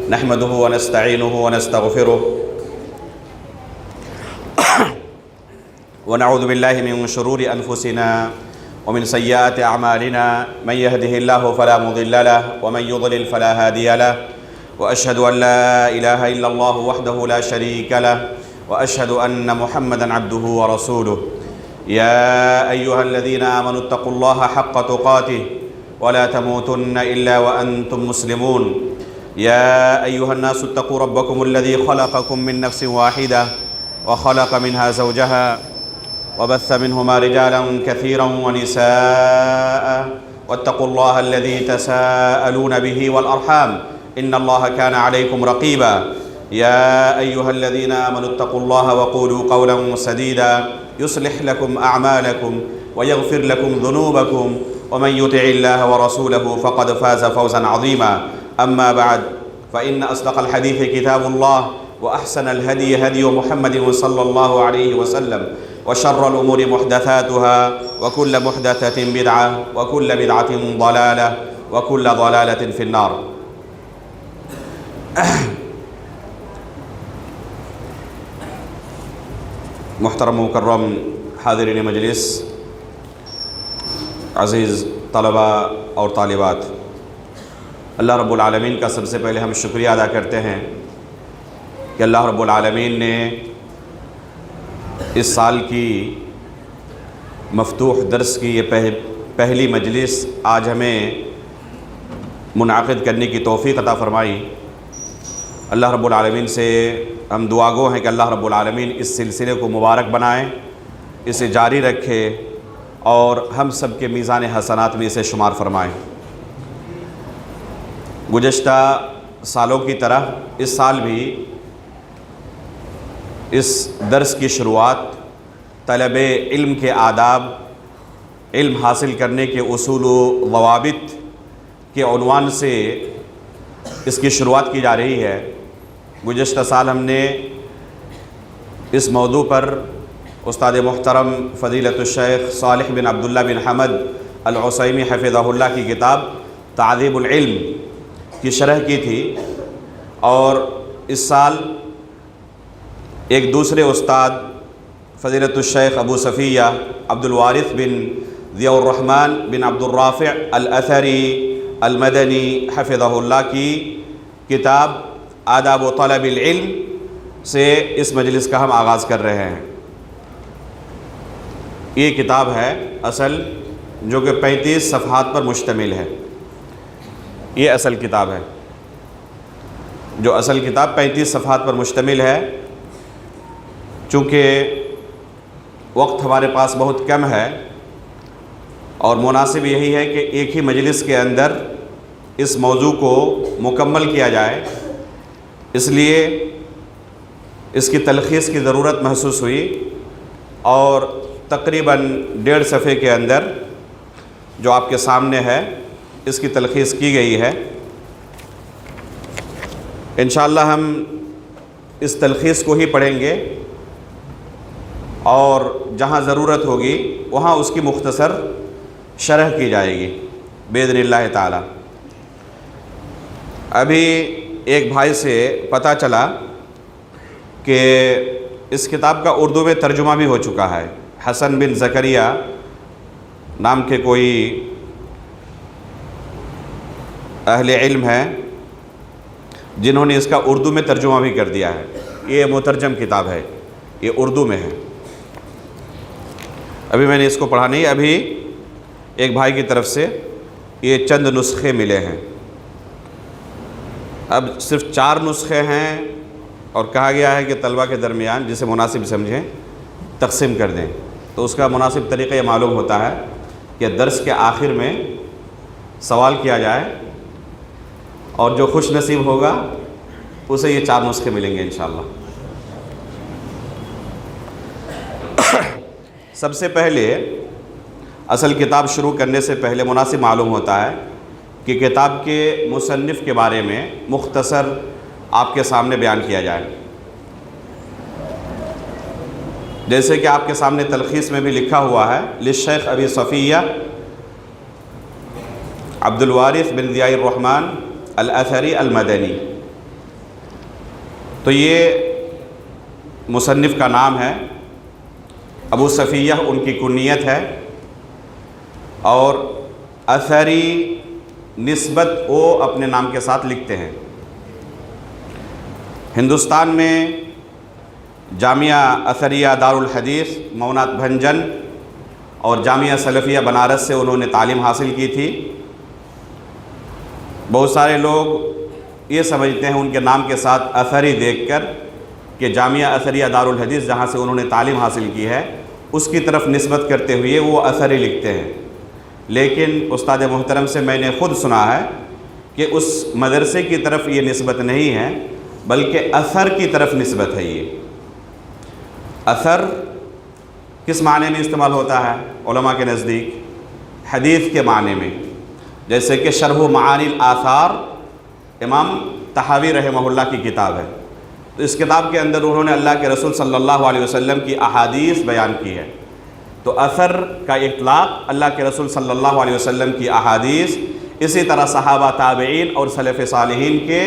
نحمده ونستعينه ونستغفره ونعوذ بالله من شرور أنفسنا ومن سيئات أعمالنا من يهده الله فلا مضل له ومن يضلل فلا هادي له وأشهد أن لا إله إلا الله وحده لا شريك له وأشهد أن محمدًا عبده ورسوله يا أيها الذين آمنوا اتقوا الله حق تقاته ولا تموتن إلا وأنتم مسلمون يا أيها الناس اتقوا ربكم الذي خلقكم من نفس واحدة وخلق منها زوجها وبث منهما رجالا كثيرا ونساء واتقوا الله الذي تساءلون به والأرحام إن الله كان عليكم رقيبا يا أيها الذين آمنوا اتقوا الله وقولوا قولا سديدا يصلح لكم أعمالكم ويغفر لكم ذنوبكم ومن يطع الله ورسوله فقد فاز فوزا عظيما أما بعد فإن أصدق الحديث كتاب الله وأحسن الهدي هدي محمد صلى الله عليه وسلم وشر الأمور محدثاتها وكل محدثة بدعة وكل بدعة ضلالة وكل ضلالة في النار. محترم مکرم حاضرین مجلس، عزیز طلبہ اور طالبات، اللہ رب العالمین کا سب سے پہلے ہم شکریہ ادا کرتے ہیں کہ اللہ رب العالمین نے اس سال کی مفتوح درس کی یہ پہلی مجلس آج ہمیں منعقد کرنے کی توفیق عطا فرمائی۔ اللہ رب العالمین سے ہم دعا گو ہیں کہ اللہ رب العالمین اس سلسلے کو مبارک بنائیں، اسے جاری رکھے اور ہم سب کے میزان حسنات میں اسے شمار فرمائیں۔ گزشتہ سالوں کی طرح اس سال بھی اس درس کی شروعات طلب علم کے آداب، علم حاصل کرنے کے اصول و ضوابط کے عنوان سے اس کی شروعات کی جا رہی ہے۔ گزشتہ سال ہم نے اس موضوع پر استاد محترم فضیلت الشیخ صالح بن عبداللہ بن حمد العثیمی حفظہ اللہ کی کتاب تعذیب العلم کی شرح کی تھی، اور اس سال ایک دوسرے استاد فضیلت الشیخ ابو صفیہ عبد الوارث بن ضیاء الرحمن بن عبد الرافع الاثری المدنی حفظہ اللہ کی کتاب آداب و طلب العلم سے اس مجلس کا ہم آغاز کر رہے ہیں۔ یہ کتاب ہے اصل جو کہ 35 صفحات پر مشتمل ہے۔ یہ اصل کتاب ہے، جو اصل کتاب 35 صفحات پر مشتمل ہے۔ چونکہ وقت ہمارے پاس بہت کم ہے اور مناسب یہی ہے کہ ایک ہی مجلس کے اندر اس موضوع کو مکمل کیا جائے، اس لیے اس کی تلخیص کی ضرورت محسوس ہوئی اور تقریباً 1.5 صفحے کے اندر جو آپ کے سامنے ہے اس کی تلخیص کی گئی ہے۔ انشاءاللہ ہم اس تلخیص کو ہی پڑھیں گے اور جہاں ضرورت ہوگی وہاں اس کی مختصر شرح کی جائے گی باذن اللہ تعالی۔ ابھی ایک بھائی سے پتہ چلا کہ اس کتاب کا اردو میں ترجمہ بھی ہو چکا ہے۔ حسن بن زکریہ نام کے کوئی اہل علم ہیں جنہوں نے اس کا اردو میں ترجمہ بھی کر دیا ہے۔ یہ مترجم کتاب ہے، یہ اردو میں ہے۔ ابھی میں نے اس کو پڑھا نہیں، ابھی ایک بھائی کی طرف سے یہ چند نسخے ملے ہیں۔ اب صرف 4 نسخے ہیں اور کہا گیا ہے کہ طلبہ کے درمیان جسے مناسب سمجھیں تقسیم کر دیں، تو اس کا مناسب طریقہ یہ معلوم ہوتا ہے کہ درس کے آخر میں سوال کیا جائے اور جو خوش نصیب ہوگا اسے یہ 4 نسخے ملیں گے انشاءاللہ۔ سب سے پہلے اصل کتاب شروع کرنے سے پہلے مناسب معلوم ہوتا ہے کہ کتاب کے مصنف کے بارے میں مختصر آپ کے سامنے بیان کیا جائے۔ جیسے کہ آپ کے سامنے تلخیص میں بھی لکھا ہوا ہے، للشیخ ابی صفیہ عبد الوارث بن ضیاء الرحمن الاثری المدنی، تو یہ مصنف کا نام ہے، ابو صفیہ ان کی کنیت ہے، اور اثری نسبت وہ اپنے نام کے ساتھ لکھتے ہیں۔ ہندوستان میں جامعہ اثریہ دارالحدیث مونات بھنجن اور جامعہ سلفیہ بنارس سے انہوں نے تعلیم حاصل کی تھی۔ بہت سارے لوگ یہ سمجھتے ہیں ان کے نام کے ساتھ اثری دیکھ کر کہ جامعہ اثریہ دارالحدیث جہاں سے انہوں نے تعلیم حاصل کی ہے اس کی طرف نسبت کرتے ہوئے وہ اثری لکھتے ہیں، لیکن استاد محترم سے میں نے خود سنا ہے کہ اس مدرسے کی طرف یہ نسبت نہیں ہے بلکہ اثر کی طرف نسبت ہے۔ یہ اثر کس معنی میں استعمال ہوتا ہے علماء کے نزدیک؟ حدیث کے معنی میں، جیسے کہ شرح معانی الآثار امام طحاوی رحمہ اللہ کی کتاب ہے، تو اس کتاب کے اندر انہوں نے اللہ کے رسول صلی اللہ علیہ وسلم کی احادیث بیان کی ہے۔ تو اثر کا اطلاق اللہ کے رسول صلی اللہ علیہ وسلم کی احادیث، اسی طرح صحابہ تابعین اور سلف صالحین کے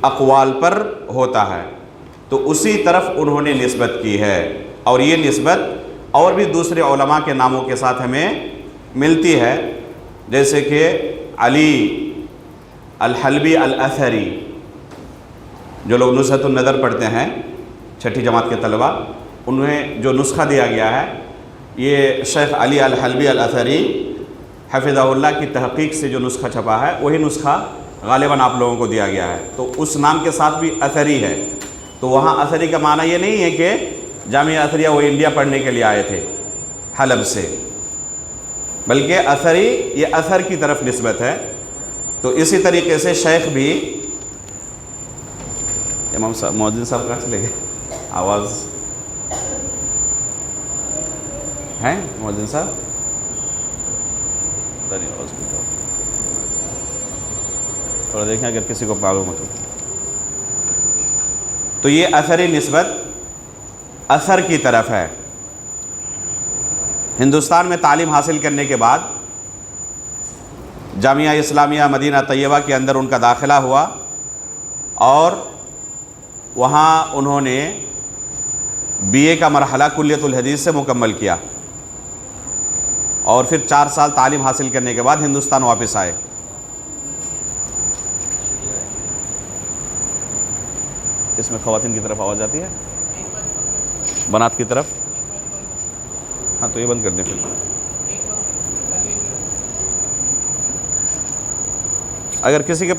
اقوال پر ہوتا ہے، تو اسی طرف انہوں نے نسبت کی ہے۔ اور یہ نسبت اور بھی دوسرے علماء کے ناموں کے ساتھ ہمیں ملتی ہے، جیسے کہ علی الحلبی الاثری، جو لوگ نزہۃ النظر پڑھتے ہیں چھٹی جماعت کے طلبہ، انہیں جو نسخہ دیا گیا ہے یہ شیخ علی الحلبی الاثری حفظہ اللہ کی تحقیق سے جو نسخہ چھپا ہے وہی نسخہ غالباً آپ لوگوں کو دیا گیا ہے، تو اس نام کے ساتھ بھی اثری ہے۔ تو وہاں اثری کا معنی یہ نہیں ہے کہ جامعہ اثریہ وہ انڈیا پڑھنے کے لیے آئے تھے حلب سے، بلکہ اثری یہ اثر کی طرف نسبت ہے۔ تو اسی طریقے سے شیخ بھی، امام صاحب مؤذن صاحب کہاں چلے گئے؟ آواز ہے مؤذن صاحب؟ تھوڑا دیکھیں اگر کسی کو معلوم ہو تو یہ اثری نسبت اثر کی طرف ہے۔ ہندوستان میں تعلیم حاصل کرنے کے بعد جامعہ اسلامیہ مدینہ طیبہ کے اندر ان کا داخلہ ہوا، اور وہاں انہوں نے بی اے کا مرحلہ کلیۃ الحدیث سے مکمل کیا، اور پھر 4 سال تعلیم حاصل کرنے کے بعد ہندوستان واپس آئے۔ اس میں خواتین کی طرف آواز آتی ہے، بنات کی طرف؟ ہاں تو یہ بند کر دیں پھر۔ اگر کسی کے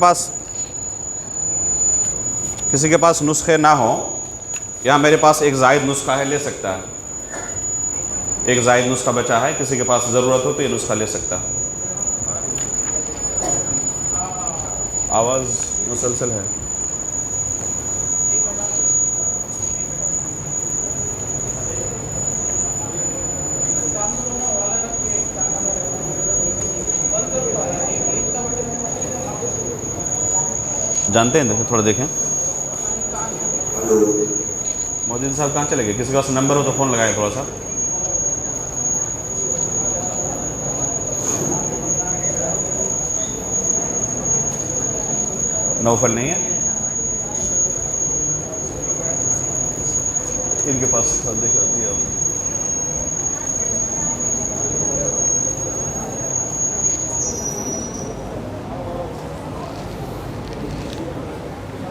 پاس نسخے نہ ہوں، یہاں میرے پاس ایک زائد نسخہ ہے، لے سکتا ہے۔ ایک زائد نسخہ بچا ہے، کسی کے پاس ضرورت ہو تو یہ نسخہ لے سکتا ہے۔ آواز مسلسل ہے۔ جانتے ہیں؟ دیکھیں تھوڑا دیکھیں۔ مؤذن صاحب کہاں چلے گئے؟ کسی کے پاس نمبر ہو تو فون لگائیں تھوڑا سا۔ نوفل نہیں ہے ان کے پاس؟ دیکھا دیا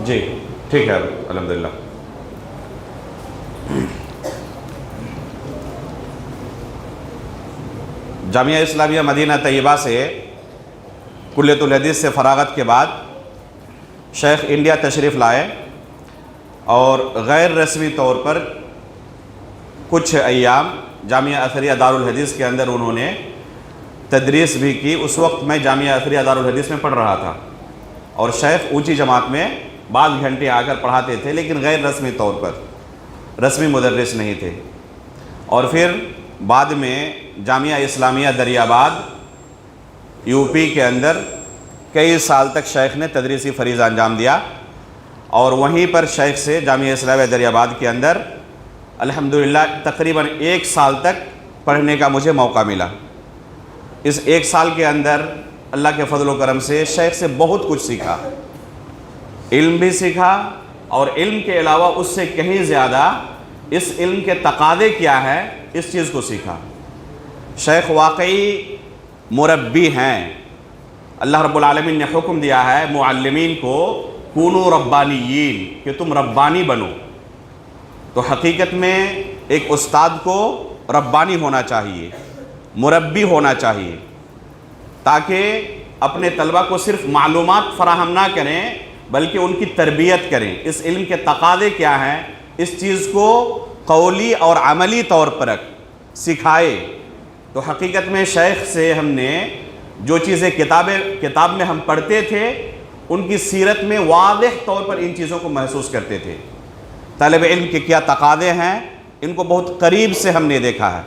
جی، ٹھیک ہے الحمدللہ۔ جامعہ اسلامیہ مدینہ طیبہ سے کلیۃ الحدیث سے فراغت کے بعد شیخ انڈیا تشریف لائے، اور غیر رسمی طور پر کچھ ایام جامعہ اثریہ دارالحدیث کے اندر انہوں نے تدریس بھی کی۔ اس وقت میں جامعہ اثریہ دارالحدیث میں پڑھ رہا تھا، اور شیخ اونچی جماعت میں بعض گھنٹے آ کر پڑھاتے تھے، لیکن غیر رسمی طور پر، رسمی مدرس نہیں تھے۔ اور پھر بعد میں جامعہ اسلامیہ دریاباد یو پی کے اندر کئی سال تک شیخ نے تدریسی فریضہ انجام دیا، اور وہیں پر شیخ سے جامعہ اسلامیہ دریاباد کے اندر الحمدللہ تقریباً 1 سال تک پڑھنے کا مجھے موقع ملا۔ اس 1 سال کے اندر اللہ کے فضل و کرم سے شیخ سے بہت کچھ سیکھا، علم بھی سیکھا، اور علم کے علاوہ اس سے کہیں زیادہ اس علم کے تقاضے کیا ہے اس چیز کو سیکھا۔ شیخ واقعی مربی ہیں، اللہ رب العالمین نے حکم دیا ہے معلمین کو کونوا ربانیین کہ تم ربانی بنو۔ تو حقیقت میں ایک استاد کو ربانی ہونا چاہیے، مربی ہونا چاہیے، تاکہ اپنے طلبہ کو صرف معلومات فراہم نہ کریں بلکہ ان کی تربیت کریں۔ اس علم کے تقاضے کیا ہیں اس چیز کو قولی اور عملی طور پر سکھائے۔ تو حقیقت میں شیخ سے ہم نے جو چیزیں کتاب میں ہم پڑھتے تھے ان کی سیرت میں واضح طور پر ان چیزوں کو محسوس کرتے تھے۔ طالب علم کے کیا تقاضے ہیں ان کو بہت قریب سے ہم نے دیکھا ہے،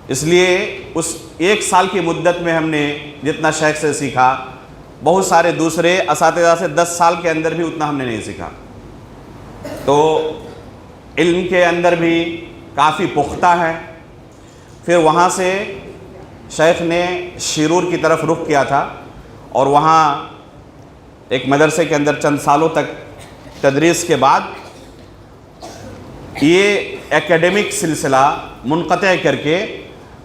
اس لیے اس 1 سال کی مدت میں ہم نے جتنا شیخ سے سیکھا بہت سارے دوسرے اساتذہ سے 10 سال کے اندر بھی اتنا ہم نے نہیں سیکھا۔ تو علم کے اندر بھی کافی پختہ ہے۔ پھر وہاں سے شیخ نے شیرور کی طرف رخ کیا تھا اور وہاں ایک مدرسے کے اندر چند سالوں تک تدریس کے بعد یہ ایکیڈمک سلسلہ منقطع کر کے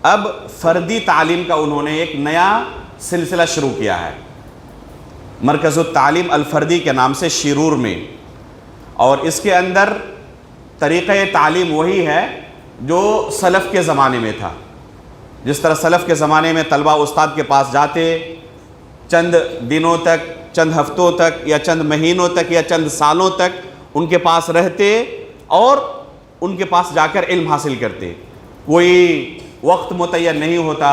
اب فردی تعلیم کا انہوں نے ایک نیا سلسلہ شروع کیا ہے، مرکز التعلیم الفردی کے نام سے شیرور میں، اور اس کے اندر طریقہ تعلیم وہی ہے جو سلف کے زمانے میں تھا۔ جس طرح سلف کے زمانے میں طلبہ استاد کے پاس جاتے، چند دنوں تک، چند ہفتوں تک یا چند مہینوں تک یا چند سالوں تک ان کے پاس رہتے اور ان کے پاس جا کر علم حاصل کرتے، کوئی وقت متعین نہیں ہوتا،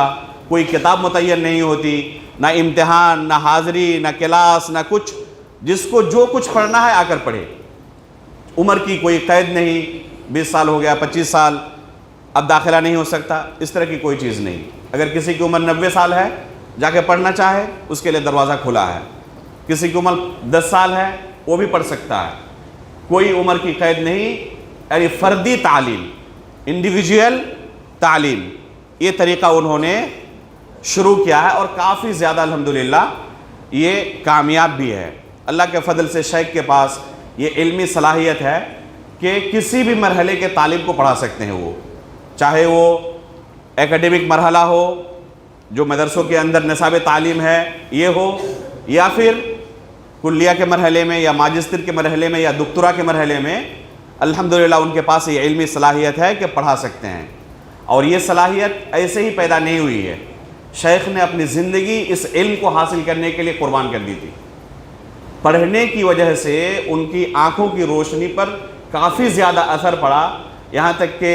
کوئی کتاب متعین نہیں ہوتی، نہ امتحان، نہ حاضری، نہ کلاس، نہ کچھ، جس کو جو کچھ پڑھنا ہے آ کر پڑھے، عمر کی کوئی قید نہیں، 20 سال ہو گیا، 25 سال اب داخلہ نہیں ہو سکتا، اس طرح کی کوئی چیز نہیں۔ اگر کسی کی عمر 90 سال ہے جا کے پڑھنا چاہے اس کے لیے دروازہ کھلا ہے، کسی کی عمر 10 سال ہے وہ بھی پڑھ سکتا ہے، کوئی عمر کی قید نہیں۔ یعنی فردی تعلیم، انڈیویجول تعلیم، یہ طریقہ انہوں نے شروع کیا ہے اور کافی زیادہ الحمدللہ یہ کامیاب بھی ہے۔ اللہ کے فضل سے شیخ کے پاس یہ علمی صلاحیت ہے کہ کسی بھی مرحلے کے طالب کو پڑھا سکتے ہیں، وہ چاہے وہ ایکیڈمک مرحلہ ہو جو مدرسوں کے اندر نصاب تعلیم ہے یہ ہو، یا پھر کلیہ کے مرحلے میں یا ماجسٹر کے مرحلے میں یا دکتورا کے مرحلے میں، الحمدللہ ان کے پاس یہ علمی صلاحیت ہے کہ پڑھا سکتے ہیں۔ اور یہ صلاحیت ایسے ہی پیدا نہیں ہوئی ہے، شیخ نے اپنی زندگی اس علم کو حاصل کرنے کے لیے قربان کر دی تھی۔ پڑھنے کی وجہ سے ان کی آنکھوں کی روشنی پر کافی زیادہ اثر پڑا، یہاں تک کہ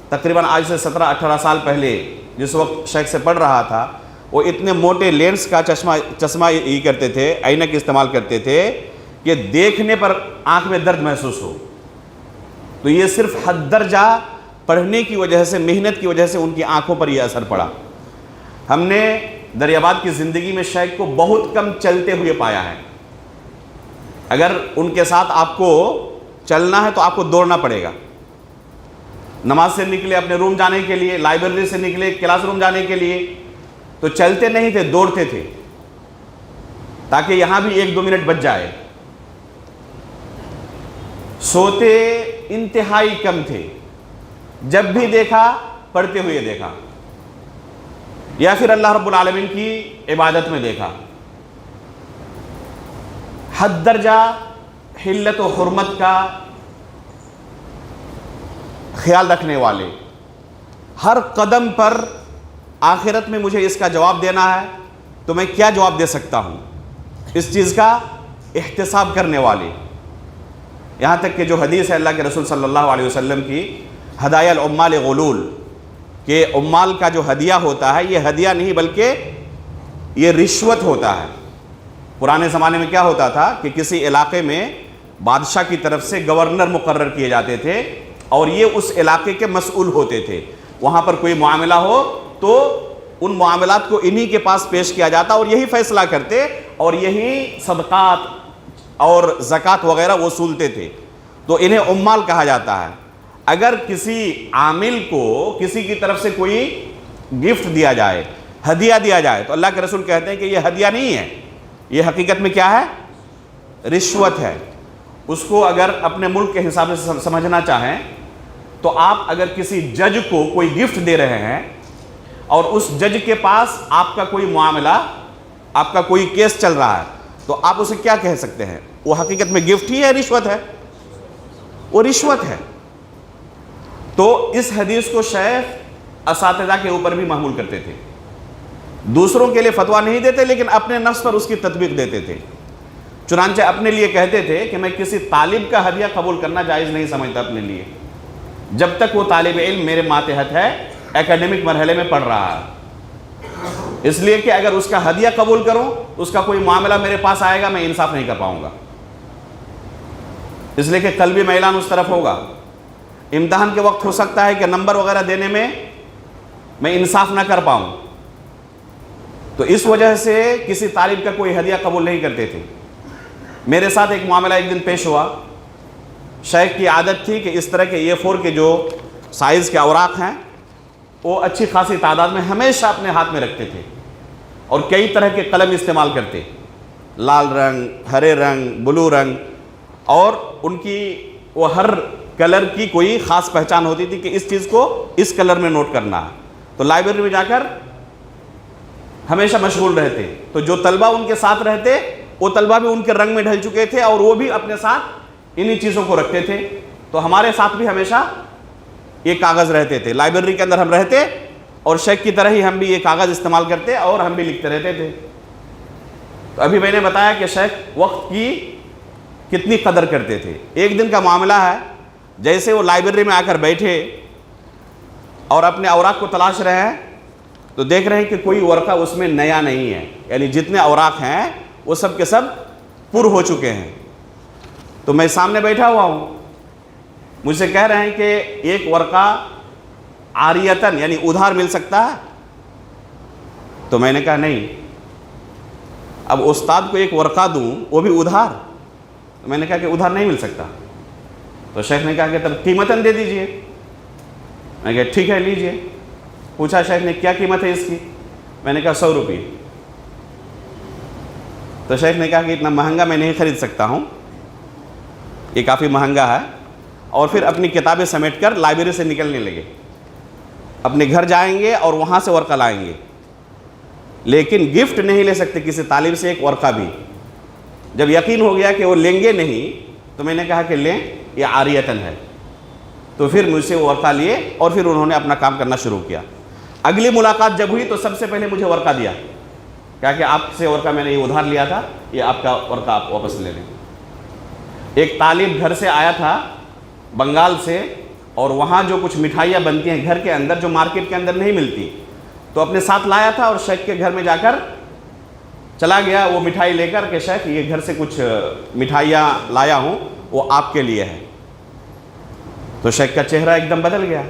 تقریباً آج سے 17-18 سال پہلے جس وقت شیخ سے پڑھ رہا تھا وہ اتنے موٹے لینس کا چشمہ یہ کرتے تھے، اینک استعمال کرتے تھے کہ دیکھنے پر آنکھ میں درد محسوس ہو۔ تو یہ صرف حد درجہ پڑھنے کی وجہ سے، محنت کی وجہ سے ان کی آنکھوں پر یہ اثر پڑا۔ ہم نے دریاباد کی زندگی میں شیخ کو بہت کم چلتے ہوئے پایا ہے۔ اگر ان کے ساتھ آپ کو چلنا ہے تو آپ کو دوڑنا پڑے گا۔ نماز سے نکلے اپنے روم جانے کے لیے، لائبریری سے نکلے کلاس روم جانے کے لیے، تو چلتے نہیں تھے، دوڑتے تھے تاکہ یہاں بھی 1-2 منٹ بچ جائے۔ سوتے انتہائی کم تھے، جب بھی دیکھا پڑھتے ہوئے دیکھا یا پھر اللہ رب العالمین کی عبادت میں دیکھا۔ حد درجہ حلت و حرمت کا خیال رکھنے والے، ہر قدم پر آخرت میں مجھے اس کا جواب دینا ہے تو میں کیا جواب دے سکتا ہوں، اس چیز کا احتساب کرنے والے۔ یہاں تک کہ جو حدیث ہے اللہ کے رسول صلی اللہ علیہ وسلم کی، ہدایہ العمال غلول، کہ عمال کا جو ہدیہ ہوتا ہے یہ ہدیہ نہیں بلکہ یہ رشوت ہوتا ہے۔ پرانے زمانے میں کیا ہوتا تھا کہ کسی علاقے میں بادشاہ کی طرف سے گورنر مقرر کیے جاتے تھے اور یہ اس علاقے کے مسئول ہوتے تھے، وہاں پر کوئی معاملہ ہو تو ان معاملات کو انہی کے پاس پیش کیا جاتا اور یہی فیصلہ کرتے اور یہی صدقات اور زکوٰۃ وغیرہ وصولتے تھے، تو انہیں عمال کہا جاتا ہے۔ اگر کسی عامل کو کسی کی طرف سے کوئی گفٹ دیا جائے، ہدیہ دیا جائے، تو اللہ کے رسول کہتے ہیں کہ یہ ہدیہ نہیں ہے، یہ حقیقت میں کیا ہے؟ رشوت ہے۔ اس کو اگر اپنے ملک کے حساب سے سمجھنا چاہیں تو آپ اگر کسی جج کو کوئی گفٹ دے رہے ہیں اور اس جج کے پاس آپ کا کوئی معاملہ، آپ کا کوئی کیس چل رہا ہے، تو آپ اسے کیا کہہ سکتے ہیں؟ وہ حقیقت میں گفٹ ہی ہے، رشوت ہے؟ وہ رشوت ہے۔ تو اس حدیث کو شیخ اساتذہ کے اوپر بھی محمول کرتے تھے، دوسروں کے لیے فتویٰ نہیں دیتے لیکن اپنے نفس پر اس کی تطبیق دیتے تھے۔ چنانچہ اپنے لیے کہتے تھے کہ میں کسی طالب کا ہدیہ قبول کرنا جائز نہیں سمجھتا اپنے لیے، جب تک وہ طالب علم میرے ماتحت ہے، ایکیڈمک مرحلے میں پڑھ رہا ہے، اس لیے کہ اگر اس کا ہدیہ قبول کروں، اس کا کوئی معاملہ میرے پاس آئے گا، میں انصاف نہیں کر پاؤں گا، اس لیے کہ قلبی میلان اس طرف ہوگا۔ امتحان کے وقت ہو سکتا ہے کہ نمبر وغیرہ دینے میں انصاف نہ کر پاؤں، تو اس وجہ سے کسی طالب کا کوئی ہدیہ قبول نہیں کرتے تھے۔ میرے ساتھ ایک معاملہ ایک دن پیش ہوا، شیخ کی عادت تھی کہ اس طرح کے A4 کے جو سائز کے اوراق ہیں وہ اچھی خاصی تعداد میں ہمیشہ اپنے ہاتھ میں رکھتے تھے، اور کئی طرح کے قلم استعمال کرتے، لال رنگ، ہرے رنگ، بلو رنگ، اور ان کی وہ ہر کلر کی کوئی خاص پہچان ہوتی تھی کہ اس چیز کو اس کلر میں نوٹ کرنا ہے۔ تو لائبریری میں جا کر ہمیشہ مشغول رہتے، تو جو طلبہ ان کے ساتھ رہتے وہ طلبہ بھی ان کے رنگ میں ڈھل چکے تھے اور وہ بھی اپنے ساتھ انہی چیزوں کو رکھتے تھے۔ تو ہمارے ساتھ بھی ہمیشہ یہ کاغذ رہتے تھے، لائبریری کے اندر ہم رہتے اور شیخ کی طرح ہی ہم بھی یہ کاغذ استعمال کرتے اور ہم بھی لکھتے رہتے تھے۔ تو ابھی میں نے بتایا کہ شیخ وقت کی کتنی قدر کرتے تھے۔ ایک دن کا معاملہ ہے، جیسے وہ لائبریری میں آ کر بیٹھے اور اپنے اوراق کو تلاش رہے ہیں تو دیکھ رہے ہیں کہ کوئی ورقہ اس میں نیا نہیں ہے، یعنی جتنے اوراق ہیں وہ سب کے سب پر ہو چکے ہیں۔ تو میں سامنے بیٹھا ہوا ہوں، مجھ سے کہہ رہے ہیں کہ ایک ورقہ عاریتاً یعنی ادھار مل سکتا ہے؟ تو میں نے کہا نہیں۔ اب استاد کو ایک ورقہ دوں وہ بھی ادھار؟ تو میں نے کہا کہ ادھار نہیں مل سکتا۔ تو شیخ نے کہا کہ تب قیمتاً دے دیجئے۔ میں نے کہا ٹھیک ہے لیجئے۔ پوچھا شیخ نے کیا قیمت ہے اس کی؟ میں نے کہا 100 روپے۔ تو شیخ نے کہا کہ اتنا مہنگا میں نہیں خرید سکتا ہوں، یہ کافی مہنگا ہے، اور پھر اپنی کتابیں سمیٹ کر لائبریری سے نکلنے لگے۔ اپنے گھر جائیں گے اور وہاں سے ورقہ لائیں گے، لیکن گفٹ نہیں لے سکتے کسی طالب سے ایک ورقہ بھی۔ جب یقین ہو گیا کہ وہ لیں گے نہیں تو میں نے کہا کہ لیں، یہ عاریتاً ہے۔ تو پھر مجھ سے وہ ورقہ لیے اور پھر انہوں نے اپنا کام کرنا شروع کیا۔ اگلی ملاقات جب ہوئی تو سب سے پہلے مجھے ورقہ دیا، کہا کہ آپ سے ورقہ میں نے یہ ادھار لیا تھا، یہ آپ کا ورقہ آپ واپس لے لیں۔ ایک طالب گھر سے آیا تھا بنگال سے، اور وہاں جو کچھ مٹھائیاں بنتی ہیں گھر کے اندر جو مارکیٹ کے اندر نہیں ملتی، تو اپنے ساتھ لایا تھا اور شیخ کے گھر میں جا کر چلا گیا وہ مٹھائی لے کر کہ شیخ یہ گھر سے کچھ مٹھائیاں لایا ہوں، وہ آپ کے لیے ہے۔ تو شیخ کا چہرہ ایک دم بدل گیا،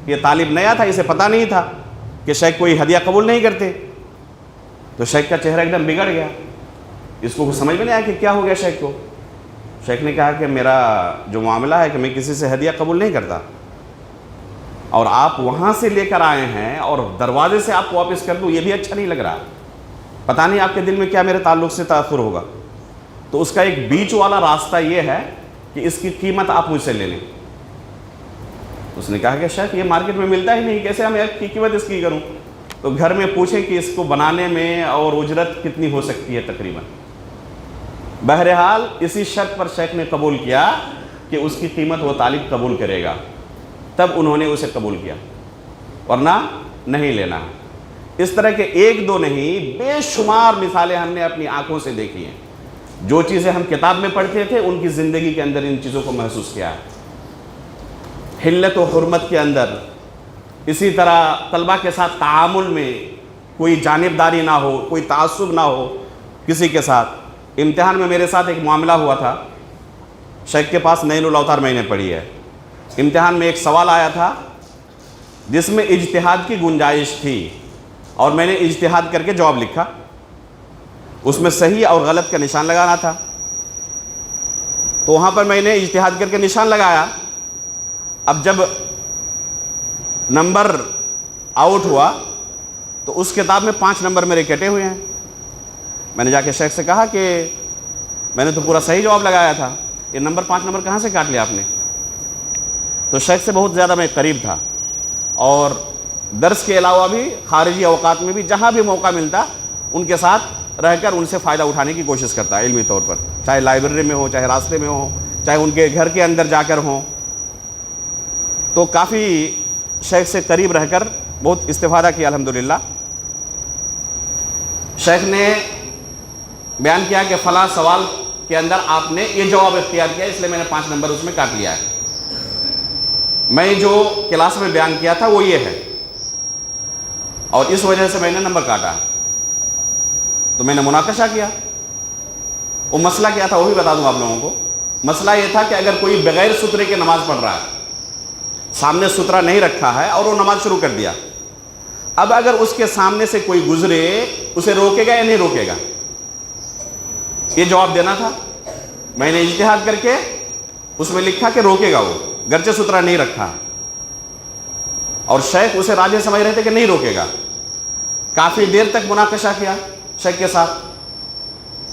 یہ طالب نیا تھا، اسے پتہ نہیں تھا کہ شیخ کوئی ہدیہ قبول نہیں کرتے۔ تو شیخ کا چہرہ ایک دم بگڑ گیا، اس کو سمجھ میں نہیں آیا کہ کیا ہو گیا شیخ کو۔ شیخ نے کہا کہ میرا جو معاملہ ہے کہ میں کسی سے ہدیہ قبول نہیں کرتا، اور آپ وہاں سے لے کر آئے ہیں اور دروازے سے آپ کو واپس کر دوں، یہ بھی اچھا نہیں لگ رہا، پتہ نہیں آپ کے دل میں کیا میرے تعلق سے تاثر ہوگا۔ تو اس کا ایک بیچ والا راستہ یہ ہے کہ اس کی قیمت آپ مجھ سے لے لیں۔ اس نے کہا کہ شیخ یہ مارکیٹ میں ملتا ہی نہیں، کیسے ہم کی قیمت اس کی کروں؟ تو گھر میں پوچھیں کہ اس کو بنانے میں اور اجرت کتنی ہو سکتی ہے تقریباً۔ بہرحال اسی شرط پر شیخ نے قبول کیا کہ اس کی قیمت وہ طالب قبول کرے گا، تب انہوں نے اسے قبول کیا، ورنہ نہیں لینا۔ اس طرح کے ایک دو نہیں، بے شمار مثالیں ہم نے اپنی آنکھوں سے دیکھی ہیں۔ جو چیزیں ہم کتاب میں پڑھتے تھے ان کی زندگی کے اندر ان چیزوں کو محسوس کیا ہے۔ حلت و حرمت کے اندر، اسی طرح طلبہ کے ساتھ تعامل میں کوئی جانبداری نہ ہو، کوئی تعصب نہ ہو کسی کے ساتھ۔ امتحان میں میرے ساتھ ایک معاملہ ہوا تھا، شیخ کے پاس نیل الاوطار میں نے پڑھی ہے۔ امتحان میں ایک سوال آیا تھا جس میں اجتہاد کی گنجائش تھی، اور میں نے اجتہاد کر کے جواب لکھا، اس میں صحیح اور غلط کا نشان لگانا تھا۔ تو وہاں پر میں نے اجتہاد کر کے نشان لگایا۔ اب جب نمبر آؤٹ ہوا تو اس کتاب میں 5 نمبر میرے کٹے ہوئے ہیں۔ میں نے جا کے شیخ سے کہا کہ میں نے تو پورا صحیح جواب لگایا تھا۔ یہ نمبر 5 نمبر کہاں سے کاٹ لیا آپ نے؟ تو شیخ سے بہت زیادہ میں قریب تھا، اور درس کے علاوہ بھی خارجی اوقات میں بھی جہاں بھی موقع ملتا ان کے ساتھ رہ کر ان سے فائدہ اٹھانے کی کوشش کرتا ہے علمی طور پر، چاہے لائبریری میں ہو، چاہے راستے میں ہو، چاہے ان کے گھر کے اندر جا کر ہوں۔ تو کافی شیخ سے قریب رہ کر بہت استفادہ کیا الحمدللہ۔ شیخ نے بیان کیا کہ فلاں سوال کے اندر آپ نے یہ جواب اختیار کیا، اس لیے میں نے 5 نمبر اس میں کاٹ لیا ہے۔ میں جو کلاس میں بیان کیا تھا وہ یہ ہے، اور اس وجہ سے میں نے نمبر کاٹا۔ تو میں نے مناقشہ کیا، وہ مسئلہ کیا تھا وہ بھی بتا دوں آپ لوگوں کو۔ مسئلہ یہ تھا کہ اگر کوئی بغیر سترے کے نماز پڑھ رہا ہے، سامنے سترہ نہیں رکھا ہے اور وہ نماز شروع کر دیا، اب اگر اس کے سامنے سے کوئی گزرے اسے روکے گا یا نہیں روکے گا؟ یہ جواب دینا تھا۔ میں نے اجتہاد کر کے اس میں لکھا کہ روکے گا وہ، گرچہ سترہ نہیں رکھا، اور شیخ اسے راجح سمجھ رہے تھے کہ نہیں روکے گا۔ کافی دیر تک مناقشہ کیا شیخ کے ساتھ۔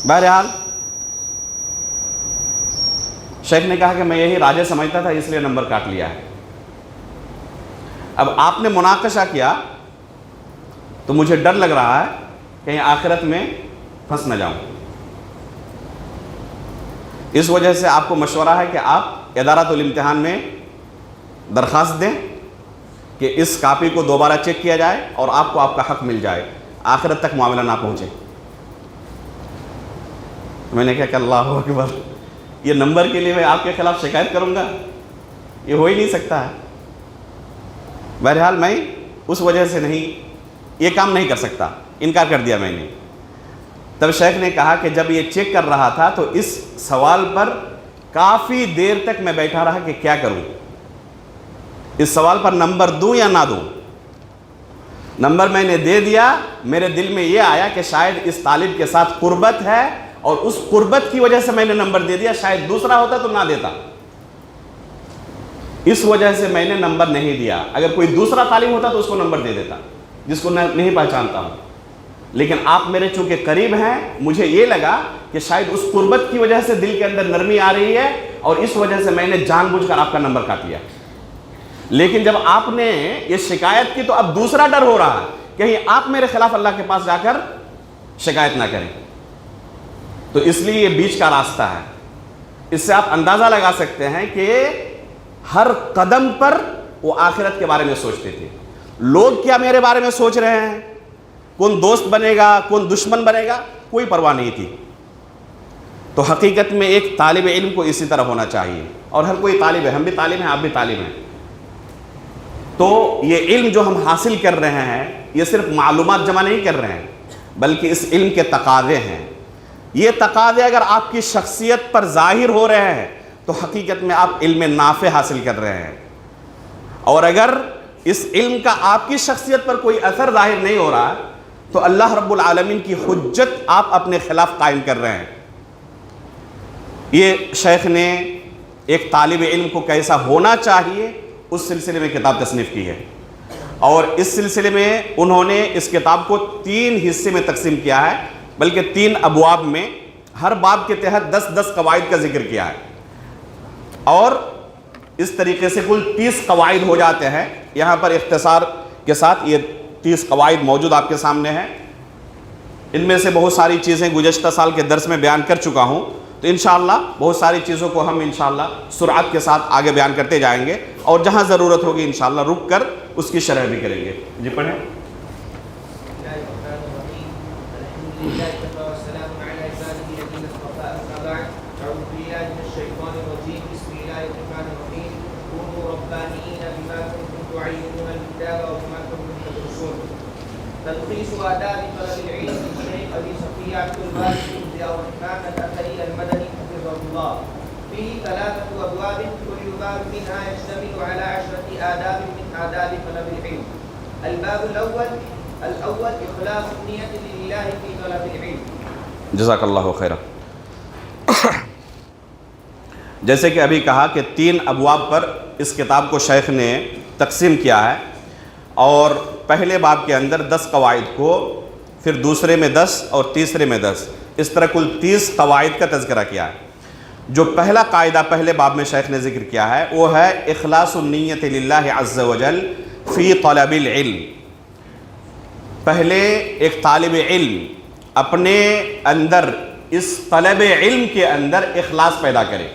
بہرحال شیخ نے کہا کہ میں یہی راجح سمجھتا تھا، اس لیے نمبر کاٹ لیا ہے۔ اب آپ نے مناقشہ کیا تو مجھے ڈر لگ رہا ہے کہیں آخرت میں پھنس نہ جاؤں، اس وجہ سے آپ کو مشورہ ہے کہ آپ ادارۃ الامتحان میں درخواست دیں کہ اس کاپی کو دوبارہ چیک کیا جائے اور آپ کو آپ کا حق مل جائے، آخرت تک معاملہ نہ پہنچے۔ میں نے کہا کہ اللہ اکبر، یہ نمبر کے لیے میں آپ کے خلاف شکایت کروں گا؟ یہ ہو ہی نہیں سکتا ہے۔ بہرحال میں اس وجہ سے نہیں، یہ کام نہیں کر سکتا، انکار کر دیا میں نے۔ تب شیخ نے کہا کہ جب یہ چیک کر رہا تھا تو اس سوال پر کافی دیر تک میں بیٹھا رہا کہ کیا کروں، اس سوال پر نمبر دوں یا نہ دوں۔ نمبر میں نے دے دیا، میرے دل میں یہ آیا کہ شاید اس طالب کے ساتھ قربت ہے اور اس قربت کی وجہ سے میں نے نمبر دے دیا، شاید دوسرا ہوتا تو نہ دیتا، اس وجہ سے میں نے نمبر نہیں دیا۔ اگر کوئی دوسرا طالب ہوتا تو اس کو نمبر دے دیتا، جس کو نہیں پہچانتا ہوں، لیکن آپ میرے چونکہ قریب ہیں، مجھے یہ لگا کہ شاید اس قربت کی وجہ سے دل کے اندر نرمی آ رہی ہے، اور اس وجہ سے میں نے جان بوجھ کر آپ کا نمبر کاٹ لیا۔ لیکن جب آپ نے یہ شکایت کی تو اب دوسرا ڈر ہو رہا ہے، کہیں آپ میرے خلاف اللہ کے پاس جا کر شکایت نہ کریں۔ تو اس لیے یہ بیچ کا راستہ ہے۔ اس سے آپ اندازہ لگا سکتے ہیں کہ ہر قدم پر وہ آخرت کے بارے میں سوچتے تھے۔ لوگ کیا میرے بارے میں سوچ رہے ہیں، کون دوست بنے گا، کون دشمن بنے گا، کوئی پرواہ نہیں تھی۔ تو حقیقت میں ایک طالب علم کو اسی طرح ہونا چاہیے، اور ہر کوئی طالب ہے، ہم بھی طالب ہیں، آپ بھی طالب ہیں۔ تو یہ علم جو ہم حاصل کر رہے ہیں، یہ صرف معلومات جمع نہیں کر رہے ہیں، بلکہ اس علم کے تقاضے ہیں۔ یہ تقاضے اگر آپ کی شخصیت پر ظاہر ہو رہے ہیں تو حقیقت میں آپ علم نافع حاصل کر رہے ہیں، اور اگر اس علم کا آپ کی شخصیت پر کوئی اثر ظاہر نہیں ہو رہا تو اللہ رب العالمین کی حجت آپ اپنے خلاف قائم کر رہے ہیں۔ یہ شیخ نے ایک طالب علم کو کیسا ہونا چاہیے اس سلسلے میں کتاب تصنیف کی ہے، اور اس سلسلے میں انہوں نے اس کتاب کو 3 حصے میں تقسیم کیا ہے، بلکہ 3 ابواب میں، ہر باب کے تحت 10 قواعد کا ذکر کیا ہے، اور اس طریقے سے کل 30 قواعد ہو جاتے ہیں۔ یہاں پر اختصار کے ساتھ یہ 30 قواعد موجود آپ کے سامنے ہیں۔ ان میں سے بہت ساری چیزیں گزشتہ سال کے درس میں بیان کر چکا ہوں، تو انشاءاللہ بہت ساری چیزوں کو ہم انشاءاللہ سرعت کے ساتھ آگے بیان کرتے جائیں گے، اور جہاں ضرورت ہوگی انشاءاللہ رک کر اس کی شرح بھی کریں گے۔ جی پڑھیں۔ تلخيص آداب طلب العلم للشيخ أبي صفي عبد الباري بن ضياء الرحمن الأثري المدني حفظه الله، فيه 3 أبواب، كل باب منها يشتمل على 10 آداب من آداب طلب العلم۔ الباب الأول إخلاص النية لله في طلب العلم۔ جزاک اللہ خیرہ۔ جیسے کہ ابھی کہا کہ 3 ابواب پر اس کتاب کو شیخ نے تقسیم کیا ہے، اور پہلے باب کے اندر 10 قواعد کو، پھر دوسرے میں 10 اور تیسرے میں 10، اس طرح کل 30 قواعد کا تذکرہ کیا ہے۔ جو پہلا قاعدہ پہلے باب میں شیخ نے ذکر کیا ہے وہ ہے اخلاص النیت للہ عز وجل فی طلب العلم. پہلے ایک طالب علم اپنے اندر اس طلب علم کے اندر اخلاص پیدا کرے.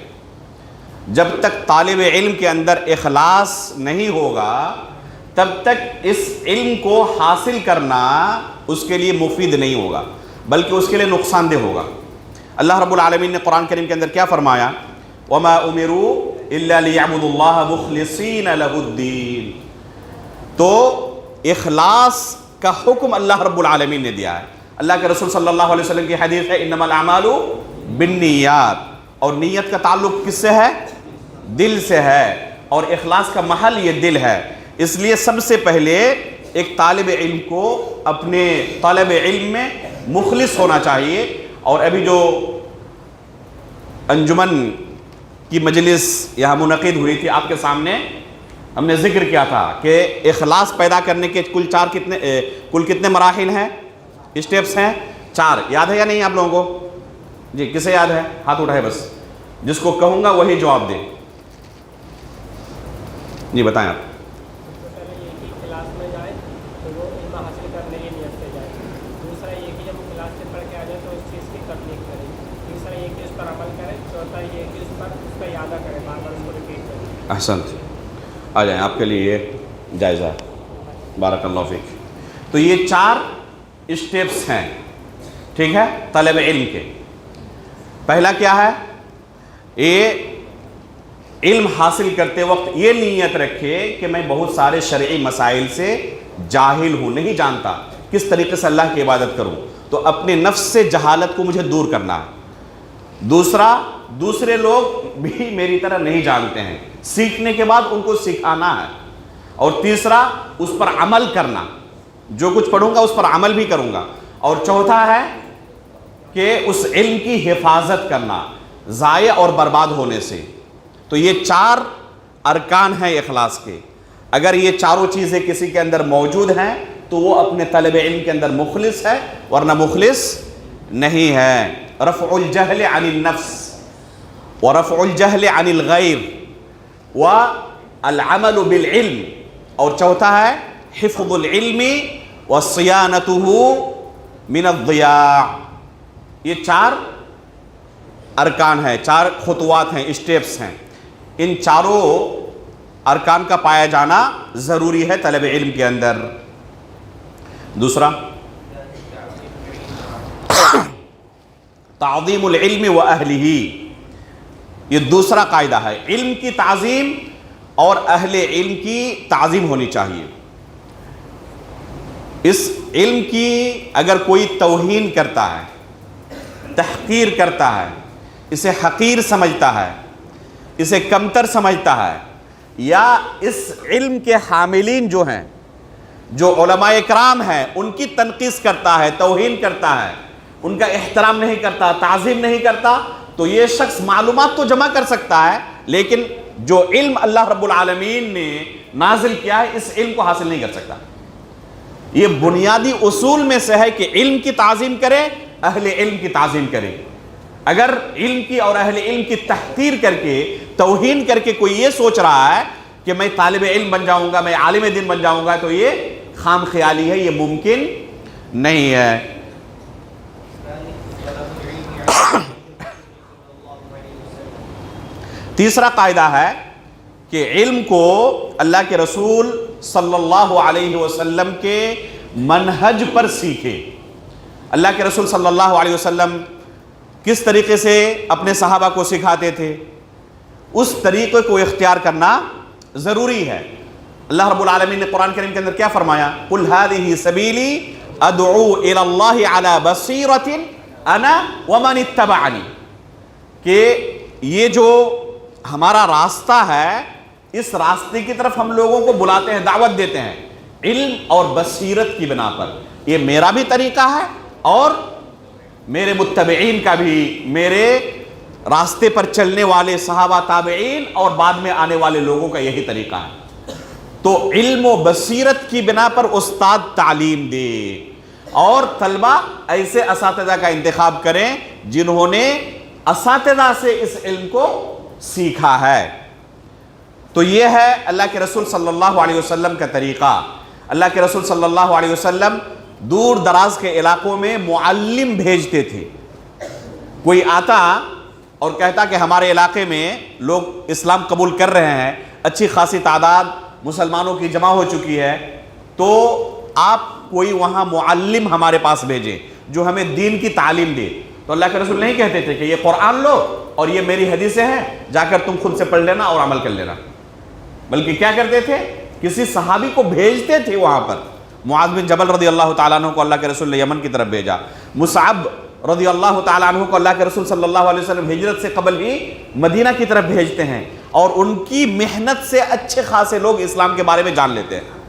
جب تک طالب علم کے اندر اخلاص نہیں ہوگا تب تک اس علم کو حاصل کرنا اس کے لیے مفید نہیں ہوگا بلکہ اس کے لیے نقصان دہ ہوگا. اللہ رب العالمین نے قرآن کریم کے اندر کیا فرمایا؟ وَمَا أُمِرُوا إِلَّا لِيَعْبُدُوا اللَّهَ مُخْلِصِينَ لَهُ الدِّينَ. تو اخلاص کا حکم اللہ رب العالمین نے دیا ہے. اللہ کے رسول صلی اللہ علیہ وسلم کی حدیث ہے انما الاعمال بالنیات، اور نیت کا تعلق کس سے ہے؟ دل سے ہے، اور اخلاص کا محل یہ دل ہے. اس لیے سب سے پہلے ایک طالب علم کو اپنے طالب علم میں مخلص ہونا چاہیے. اور ابھی جو انجمن کی مجلس یہاں منعقد ہوئی تھی آپ کے سامنے ہم نے ذکر کیا تھا کہ اخلاص پیدا کرنے کے کل کتنے مراحل ہیں، اسٹیپس ہیں؟ 4. یاد ہے یا نہیں آپ لوگوں کو؟ جی کسے یاد ہے؟ ہاتھ اٹھائے بس. جس کو کہوں گا وہی جواب دیں. جی بتائیں آپ. پہلے یہ کہ کلاس میں جائے تو وہ علم حاصل کرنے کی نیت سے جائے. دوسرا یہ کہ جب وہ کلاس سے پڑھ کے آ جائے تو اس چیز کی تبلیغ کرے. تیسرا یہ کہ اس پر عمل کرے. چوتھا یہ کہ اس کا اعادہ کرے، بار بار اس کو ریپیٹ کرے. احسنت. آ جائیں، آپ کے لیے یہ جائزہ ہے. بارک اللہ فیک. تو یہ 4 اسٹیپس ہیں، ٹھیک ہے، طلب علم کے. پہلا کیا ہے؟ یہ علم حاصل کرتے وقت یہ نیت رکھے کہ میں بہت سارے شرعی مسائل سے جاہل ہوں، نہیں جانتا کس طریقے سے اللہ کی عبادت کروں، تو اپنے نفس سے جہالت کو مجھے دور کرنا ہے. دوسرا، دوسرے لوگ بھی میری طرح نہیں جانتے ہیں، سیکھنے کے بعد ان کو سکھانا ہے. اور تیسرا، اس پر عمل کرنا، جو کچھ پڑھوں گا اس پر عمل بھی کروں گا. اور چوتھا ہے کہ اس علم کی حفاظت کرنا ضائع اور برباد ہونے سے. تو یہ 4 ارکان ہیں اخلاص کے. اگر یہ چاروں چیزیں کسی کے اندر موجود ہیں تو وہ اپنے طلب علم کے اندر مخلص ہے، ورنہ مخلص نہیں ہے. رفع الجہل عن النفس ورفع الجہل عن الغیر والعمل بالعلم. اور چوتھا ہے حفظ العلم وصیانتہ من الضیاع. یہ 4 ارکان ہیں، 4 خطوات ہیں، اسٹیپس ہیں. ان چاروں ارکان کا پایا جانا ضروری ہے طلب علم کے اندر. دوسرا، تعظیم العلم و اہلہ. یہ دوسرا قاعدہ ہے. علم کی تعظیم اور اہل علم کی تعظیم ہونی چاہیے. اس علم کی اگر کوئی توہین کرتا ہے، تحقیر کرتا ہے، اسے حقیر سمجھتا ہے، اسے کمتر سمجھتا ہے، یا اس علم کے حاملین جو ہیں، جو علماء اکرام ہیں، ان کی تنقیص کرتا ہے، توہین کرتا ہے، ان کا احترام نہیں کرتا، تعظیم نہیں کرتا، تو یہ شخص معلومات تو جمع کر سکتا ہے لیکن جو علم اللہ رب العالمین نے نازل کیا ہے اس علم کو حاصل نہیں کر سکتا. یہ بنیادی اصول میں سے ہے کہ علم کی تعظیم کرے، اہل علم کی تعظیم کرے. اگر علم کی اور اہل علم کی تحقیر کر کے، توہین کر کے کوئی یہ سوچ رہا ہے کہ میں طالب علم بن جاؤں گا، میں عالم دین بن جاؤں گا، تو یہ خام خیالی ہے، یہ ممکن نہیں ہے. تیسرا قاعدہ ہے کہ علم کو اللہ کے رسول صلی اللہ علیہ وسلم کے منہج پر سیکھے. اللہ کے رسول صلی اللہ علیہ وسلم کس طریقے سے اپنے صحابہ کو سکھاتے تھے، اس طریقے کو اختیار کرنا ضروری ہے. اللہ رب العالمین نے قرآن کریم کے اندر کیا فرمایا؟ قُلْ هَذِهِ سَبِيلِي أَدْعُو إِلَى اللَّهِ عَلَى بَصِيرَةٍ أَنَا وَمَنِ اتَّبَعَنِي. کہ یہ جو ہمارا راستہ ہے، اس راستے کی طرف ہم لوگوں کو بلاتے ہیں، دعوت دیتے ہیں علم اور بصیرت کی بنا پر. یہ میرا بھی طریقہ ہے اور میرے متبعین کا بھی، میرے راستے پر چلنے والے صحابہ، تابعین اور بعد میں آنے والے لوگوں کا یہی طریقہ ہے. تو علم و بصیرت کی بنا پر استاد تعلیم دے اور طلبہ ایسے اساتذہ کا انتخاب کریں جنہوں نے اساتذہ سے اس علم کو سیکھا ہے۔ تو یہ ہے اللہ کے رسول صلی اللہ علیہ وسلم کا طریقہ۔ اللہ کے رسول صلی اللہ علیہ وسلم دور دراز کے علاقوں میں معلم بھیجتے تھے۔ کوئی آتا اور کہتا کہ ہمارے علاقے میں لوگ اسلام قبول کر رہے ہیں، اچھی خاصی تعداد مسلمانوں کی جمع ہو چکی ہے، تو آپ کوئی وہاں معلم ہمارے پاس بھیجیں جو ہمیں دین کی تعلیم دے۔ تو اللہ کے رسول نہیں کہتے تھے کہ یہ قرآن لو اور یہ میری حدیثیں ہیں، جا کر تم خود سے پڑھ لینا اور عمل کر لینا، بلکہ کیا کرتے تھے؟ کسی صحابی کو بھیجتے تھے وہاں پر۔ معاذ بن جبل رضی اللہ تعالیٰ عنہ کو اللہ کے رسول نے یمن کی طرف بھیجا، مصعب رضی اللہ تعالیٰ عنہ کو اللہ کے رسول صلی اللہ علیہ وسلم ہجرت سے قبل ہی مدینہ کی طرف بھیجتے ہیں، اور ان کی محنت سے اچھے خاصے لوگ اسلام کے بارے میں جان لیتے ہیں۔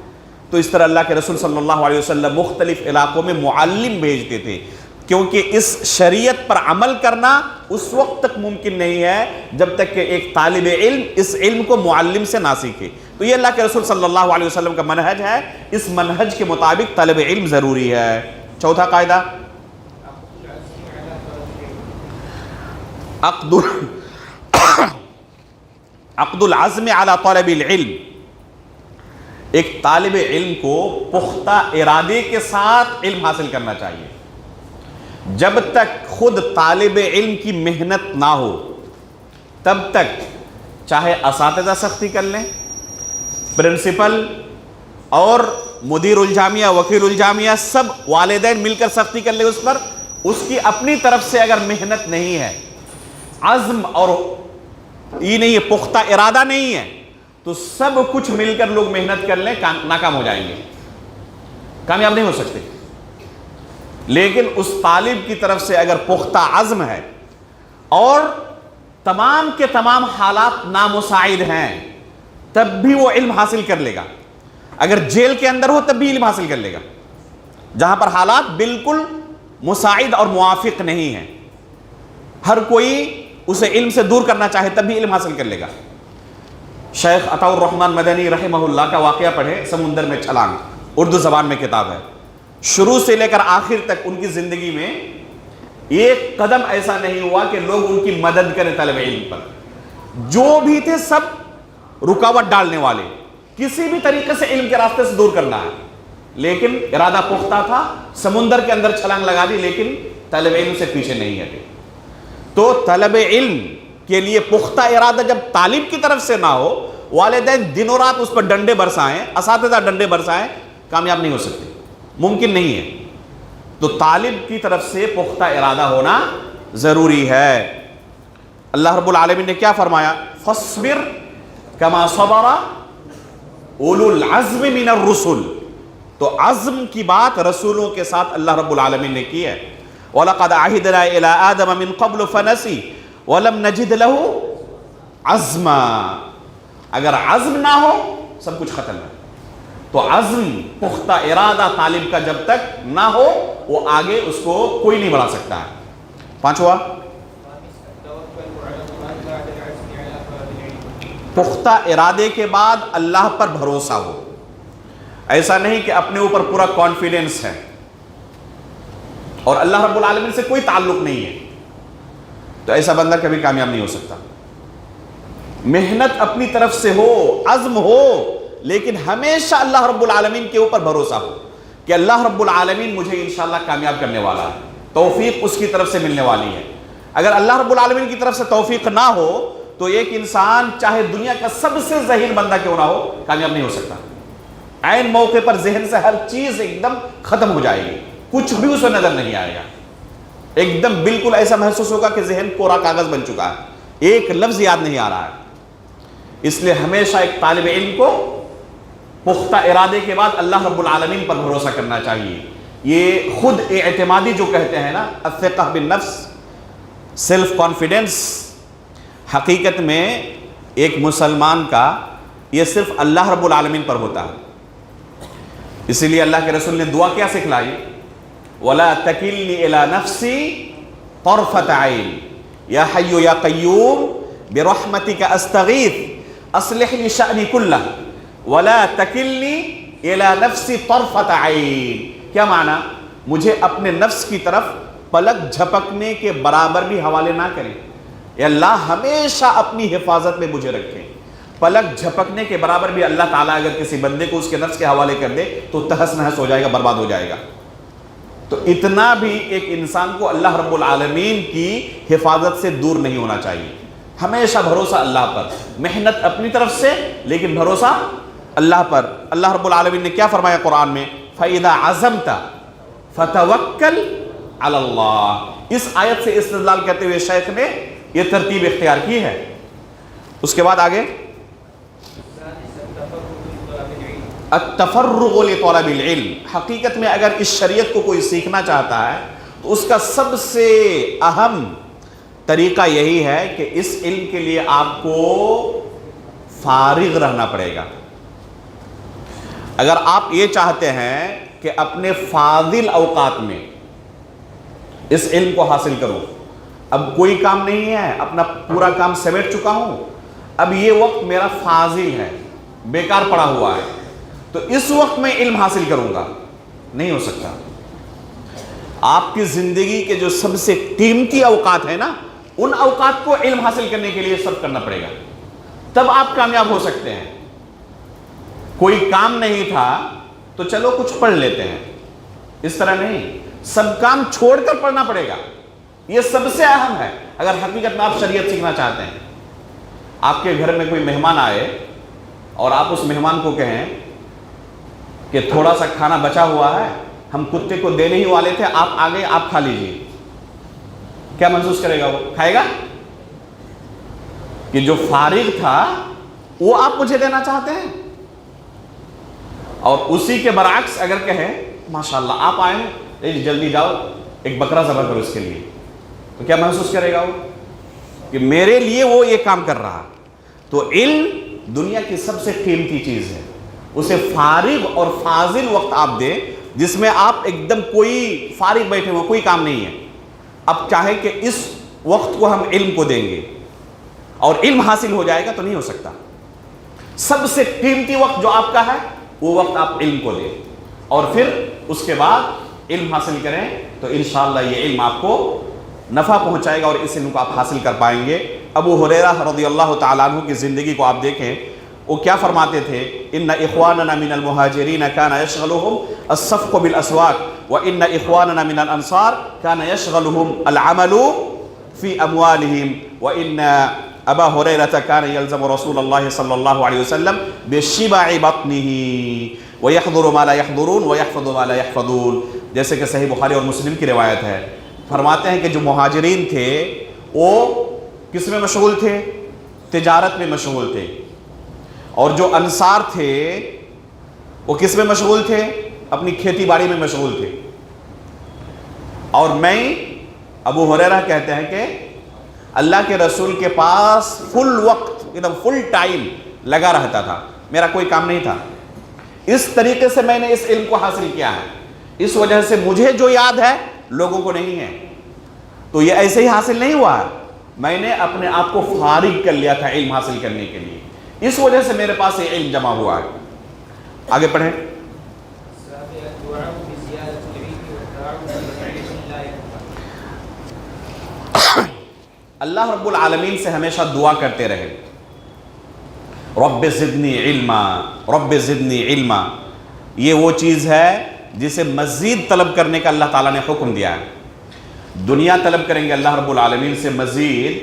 تو اس طرح اللہ کے رسول صلی اللہ علیہ وسلم مختلف علاقوں میں معلم بھیجتے تھے، کیونکہ اس شریعت پر عمل کرنا اس وقت تک ممکن نہیں ہے جب تک کہ ایک طالب علم اس علم کو معلم سے نہ سیکھے۔ تو یہ اللہ کے رسول صلی اللہ علیہ وسلم کا منہج ہے، اس منہج کے مطابق طلب علم ضروری ہے۔ چوتھا قاعدہ، عقد العزم علی طلب العلم۔ ایک طالب علم کو پختہ ارادے کے ساتھ علم حاصل کرنا چاہیے۔ جب تک خود طالب علم کی محنت نہ ہو تب تک چاہے اساتذہ سختی کر لیں، پرنسپل اور مدیر الجامعہ، وکیل الجامعہ، سب والدین مل کر سختی کر لیں اس پر، اس کی اپنی طرف سے اگر محنت نہیں ہے، عزم اور یہ نہیں ہے، پختہ ارادہ نہیں ہے، تو سب کچھ مل کر لوگ محنت کر لیں، ناکام ہو جائیں گے، کامیاب نہیں ہو سکتے۔ لیکن اس طالب کی طرف سے اگر پختہ عزم ہے اور تمام کے تمام حالات نامساعد ہیں، تب بھی وہ علم حاصل کر لے گا۔ اگر جیل کے اندر ہو تب بھی علم حاصل کر لے گا، جہاں پر حالات بالکل مساعد اور موافق نہیں ہیں، ہر کوئی اسے علم سے دور کرنا چاہے تب بھی علم حاصل کر لے گا۔ شیخ عطاء الرحمن مدنی رحمہ اللہ کا واقعہ پڑھے، سمندر میں چھلانگ، اردو زبان میں کتاب ہے۔ شروع سے لے کر آخر تک ان کی زندگی میں ایک قدم ایسا نہیں ہوا کہ لوگ ان کی مدد کریں طلب علم پر۔ جو بھی تھے سب رکاوٹ ڈالنے والے، کسی بھی طریقے سے علم کے راستے سے دور کرنا ہے، لیکن ارادہ پختہ تھا، سمندر کے اندر چھلانگ لگا دی، لیکن طلب علم سے پیچھے نہیں ہٹے۔ تو طلب علم کے لیے پختہ ارادہ جب طالب کی طرف سے نہ ہو، والدین دنوں رات اس پر ڈنڈے برسائیں، اساتذہ ڈنڈے برسائیں، کامیاب نہیں ہو سکتے، ممکن نہیں ہے۔ تو طالب کی طرف سے پختہ ارادہ ہونا ضروری ہے۔ اللہ رب العالمین نے کیا فرمایا؟ فاصبر کما صبر اولو العزم من الرسل۔ تو عزم کی بات رسولوں کے ساتھ اللہ رب العالمین نے کی ہے۔ وَلَقَدْ عَهِدْنَا إِلَىٰ آدَمَ مِن قَبْلُ فَنَسِي وَلَمْ نَجِدْ لَهُ عَزْمًا۔ اگر عزم نہ ہو سب کچھ ختم ہے۔ تو عزم، پختہ ارادہ طالب کا جب تک نہ ہو، وہ آگے اس کو کوئی نہیں بڑھا سکتا ہے۔ پانچواں، پختہ ارادے کے بعد اللہ پر بھروسہ ہو۔ ایسا نہیں کہ اپنے اوپر پورا کانفیڈنس ہے اور اللہ رب العالمین سے کوئی تعلق نہیں ہے، تو ایسا بندہ کبھی کامیاب نہیں ہو سکتا۔ محنت اپنی طرف سے ہو، عزم ہو، لیکن ہمیشہ اللہ رب العالمین کے اوپر بھروسہ ہو کہ اللہ رب العالمین مجھے انشاءاللہ کامیاب کرنے والا ہے، توفیق اس کی طرف سے ملنے والی ہے۔ اگر اللہ رب العالمین کی طرف سے توفیق نہ ہو تو ایک انسان چاہے دنیا کا سب سے ذہین بندہ کیوں نہ ہو، کامیاب نہیں ہو سکتا۔ عین موقع پر ذہن سے ہر چیز ایک دم ختم ہو جائے گی، کچھ بھی اسے نظر نہیں آئے گا، ایک دم بالکل ایسا محسوس ہوگا کہ ذہن کوڑا کاغذ بن چکا ہے، ایک لفظ یاد نہیں آ رہا ہے۔ اس لیے ہمیشہ ایک طالب علم کو پختہ ارادے کے بعد اللہ رب العالمین پر بھروسہ کرنا چاہیے۔ یہ خود اعتمادی جو کہتے ہیں نا، الثقہ بالنفس، سیلف کانفیڈنس، حقیقت میں ایک مسلمان کا یہ صرف اللہ رب العالمین پر ہوتا ہے۔ اسی لیے اللہ کے رسول نے دعا کیا سکھلائی؟ وَلَا تَكِلْنِي إِلَىٰ نَفْسِي طَرْفَةَ عَيْنٍ يَا حَيُّ يَا قَيُّومُ بِرَحْمَتِكَ أَسْتَغِيثُ أَصْلِحْ لِي شَأْنِي كُلَّهُ وَلَا تَكِلْنِي إِلَىٰ نَفْسِي طَرْفَةَ عَيْنٍ۔ کیا معنی؟ مجھے اپنے نفس کی طرف پلک جھپکنے کے برابر بھی حوالے نہ کریں. اے اللہ ہمیشہ اپنی حفاظت میں مجھے رکھیں. پلک جھپکنے کے برابر بھی اللہ تعالیٰ اگر کسی بندے کو اس کے نفس کے حوالے کر دے تو تہس نہس ہو جائے گا, برباد ہو جائے گا. تو اتنا بھی ایک انسان کو اللہ رب العالمین کی حفاظت سے دور نہیں ہونا چاہیے. ہمیشہ بھروسہ اللہ پر, محنت اپنی طرف سے لیکن بھروسہ اللہ پر. اللہ رب العالمین نے کیا فرمایا قرآن میں؟ فَإِذَا عَزَمْتَ فَتَوَكَّلْ عَلَى اللَّهِ. اس آیت سے استدلال کرتے ہوئے شیخ نے یہ ترتیب اختیار کی ہے. اس کے بعد آگے التفرغ لطلب العلم. حقیقت میں اگر اس شریعت کو کوئی سیکھنا چاہتا ہے تو اس کا سب سے اہم طریقہ یہی ہے کہ اس علم کے لیے آپ کو فارغ رہنا پڑے گا. اگر آپ یہ چاہتے ہیں کہ اپنے فاضل اوقات میں اس علم کو حاصل کروں, اب کوئی کام نہیں ہے, اپنا پورا کام سمیٹ چکا ہوں, اب یہ وقت میرا فاضل ہے, بیکار پڑا ہوا ہے, تو اس وقت میں علم حاصل کروں گا, نہیں ہو سکتا. آپ کی زندگی کے جو سب سے قیمتی اوقات ہیں نا, ان اوقات کو علم حاصل کرنے کے لیے صرف کرنا پڑے گا, تب آپ کامیاب ہو سکتے ہیں. کوئی کام نہیں تھا تو چلو کچھ پڑھ لیتے ہیں, اس طرح نہیں, سب کام چھوڑ کر پڑھنا پڑے گا. یہ سب سے اہم ہے اگر حقیقت میں آپ شریعت سیکھنا چاہتے ہیں. آپ کے گھر میں کوئی مہمان آئے اور آپ اس مہمان کو کہیں کہ تھوڑا سا کھانا بچا ہوا ہے, ہم کتے کو دینے ہی والے تھے, آپ آگے آپ کھا لیجئے, کیا محسوس کرے گا وہ؟ کھائے گا؟ کہ جو فارغ تھا وہ آپ مجھے دینا چاہتے ہیں. اور اسی کے برعکس اگر کہیں ماشاءاللہ آپ آئے ہیں, جلدی جاؤ ایک بکرا ذبح کرو اس کے لیے, تو کیا محسوس کرے گا وہ؟ کہ میرے لیے وہ یہ کام کر رہا. تو علم دنیا کی سب سے قیمتی چیز ہے, اسے فارغ اور فاضل وقت آپ دیں جس میں آپ ایک دم کوئی فارغ بیٹھے ہوئے, کوئی کام نہیں ہے. اب چاہے کہ اس وقت کو ہم علم کو دیں گے اور علم حاصل ہو جائے گا تو نہیں ہو سکتا. سب سے قیمتی وقت جو آپ کا ہے وہ وقت آپ علم کو دیں اور پھر اس کے بعد علم حاصل کریں, تو انشاءاللہ یہ علم آپ کو نفع پہنچائے گا اور اس علم کو آپ حاصل کر پائیں گے. ابو ہریرہ رضی اللہ تعالیٰ عنہ کی زندگی کو آپ دیکھیں, وہ کیا فرماتے تھے؟ ان اخواننا من المہاجرین کان یشغلهم الصفق بالاسواق وان اخواننا من الانصار کان یشغلهم العمل فی اموالهم وان ابا ہریرہ کان یلزم رسول اللہ صلی اللہ علیہ وسلم بشبع بطنه ویحضر ما لا یحضرون ویحفظ ما لا یحفظون. جیسے کہ صحیح بخاری اور مسلم کی روایت ہے. فرماتے ہیں کہ جو مہاجرین تھے وہ کس میں مشغول تھے؟ تجارت میں مشغول تھے. اور جو انصار تھے وہ کس میں مشغول تھے؟ اپنی کھیتی باڑی میں مشغول تھے. اور میں ابو ہریرہ کہتے ہیں کہ اللہ کے رسول کے پاس فل وقت, ایک دم فل ٹائم لگا رہتا تھا, میرا کوئی کام نہیں تھا. اس طریقے سے میں نے اس علم کو حاصل کیا ہے. اس وجہ سے مجھے جو یاد ہے لوگوں کو نہیں ہے. تو یہ ایسے ہی حاصل نہیں ہوا, میں نے اپنے آپ کو فارغ کر لیا تھا علم حاصل کرنے کے لیے, اس وجہ سے میرے پاس یہ علم جمع ہوا ہے. آگے پڑھیں. اللہ رب العالمین سے ہمیشہ دعا کرتے رہے, رب زدنی علما, رب زدنی علما. یہ وہ چیز ہے جسے مزید طلب کرنے کا اللہ تعالیٰ نے حکم دیا ہے. دنیا طلب کریں گے اللہ رب العالمین سے مزید,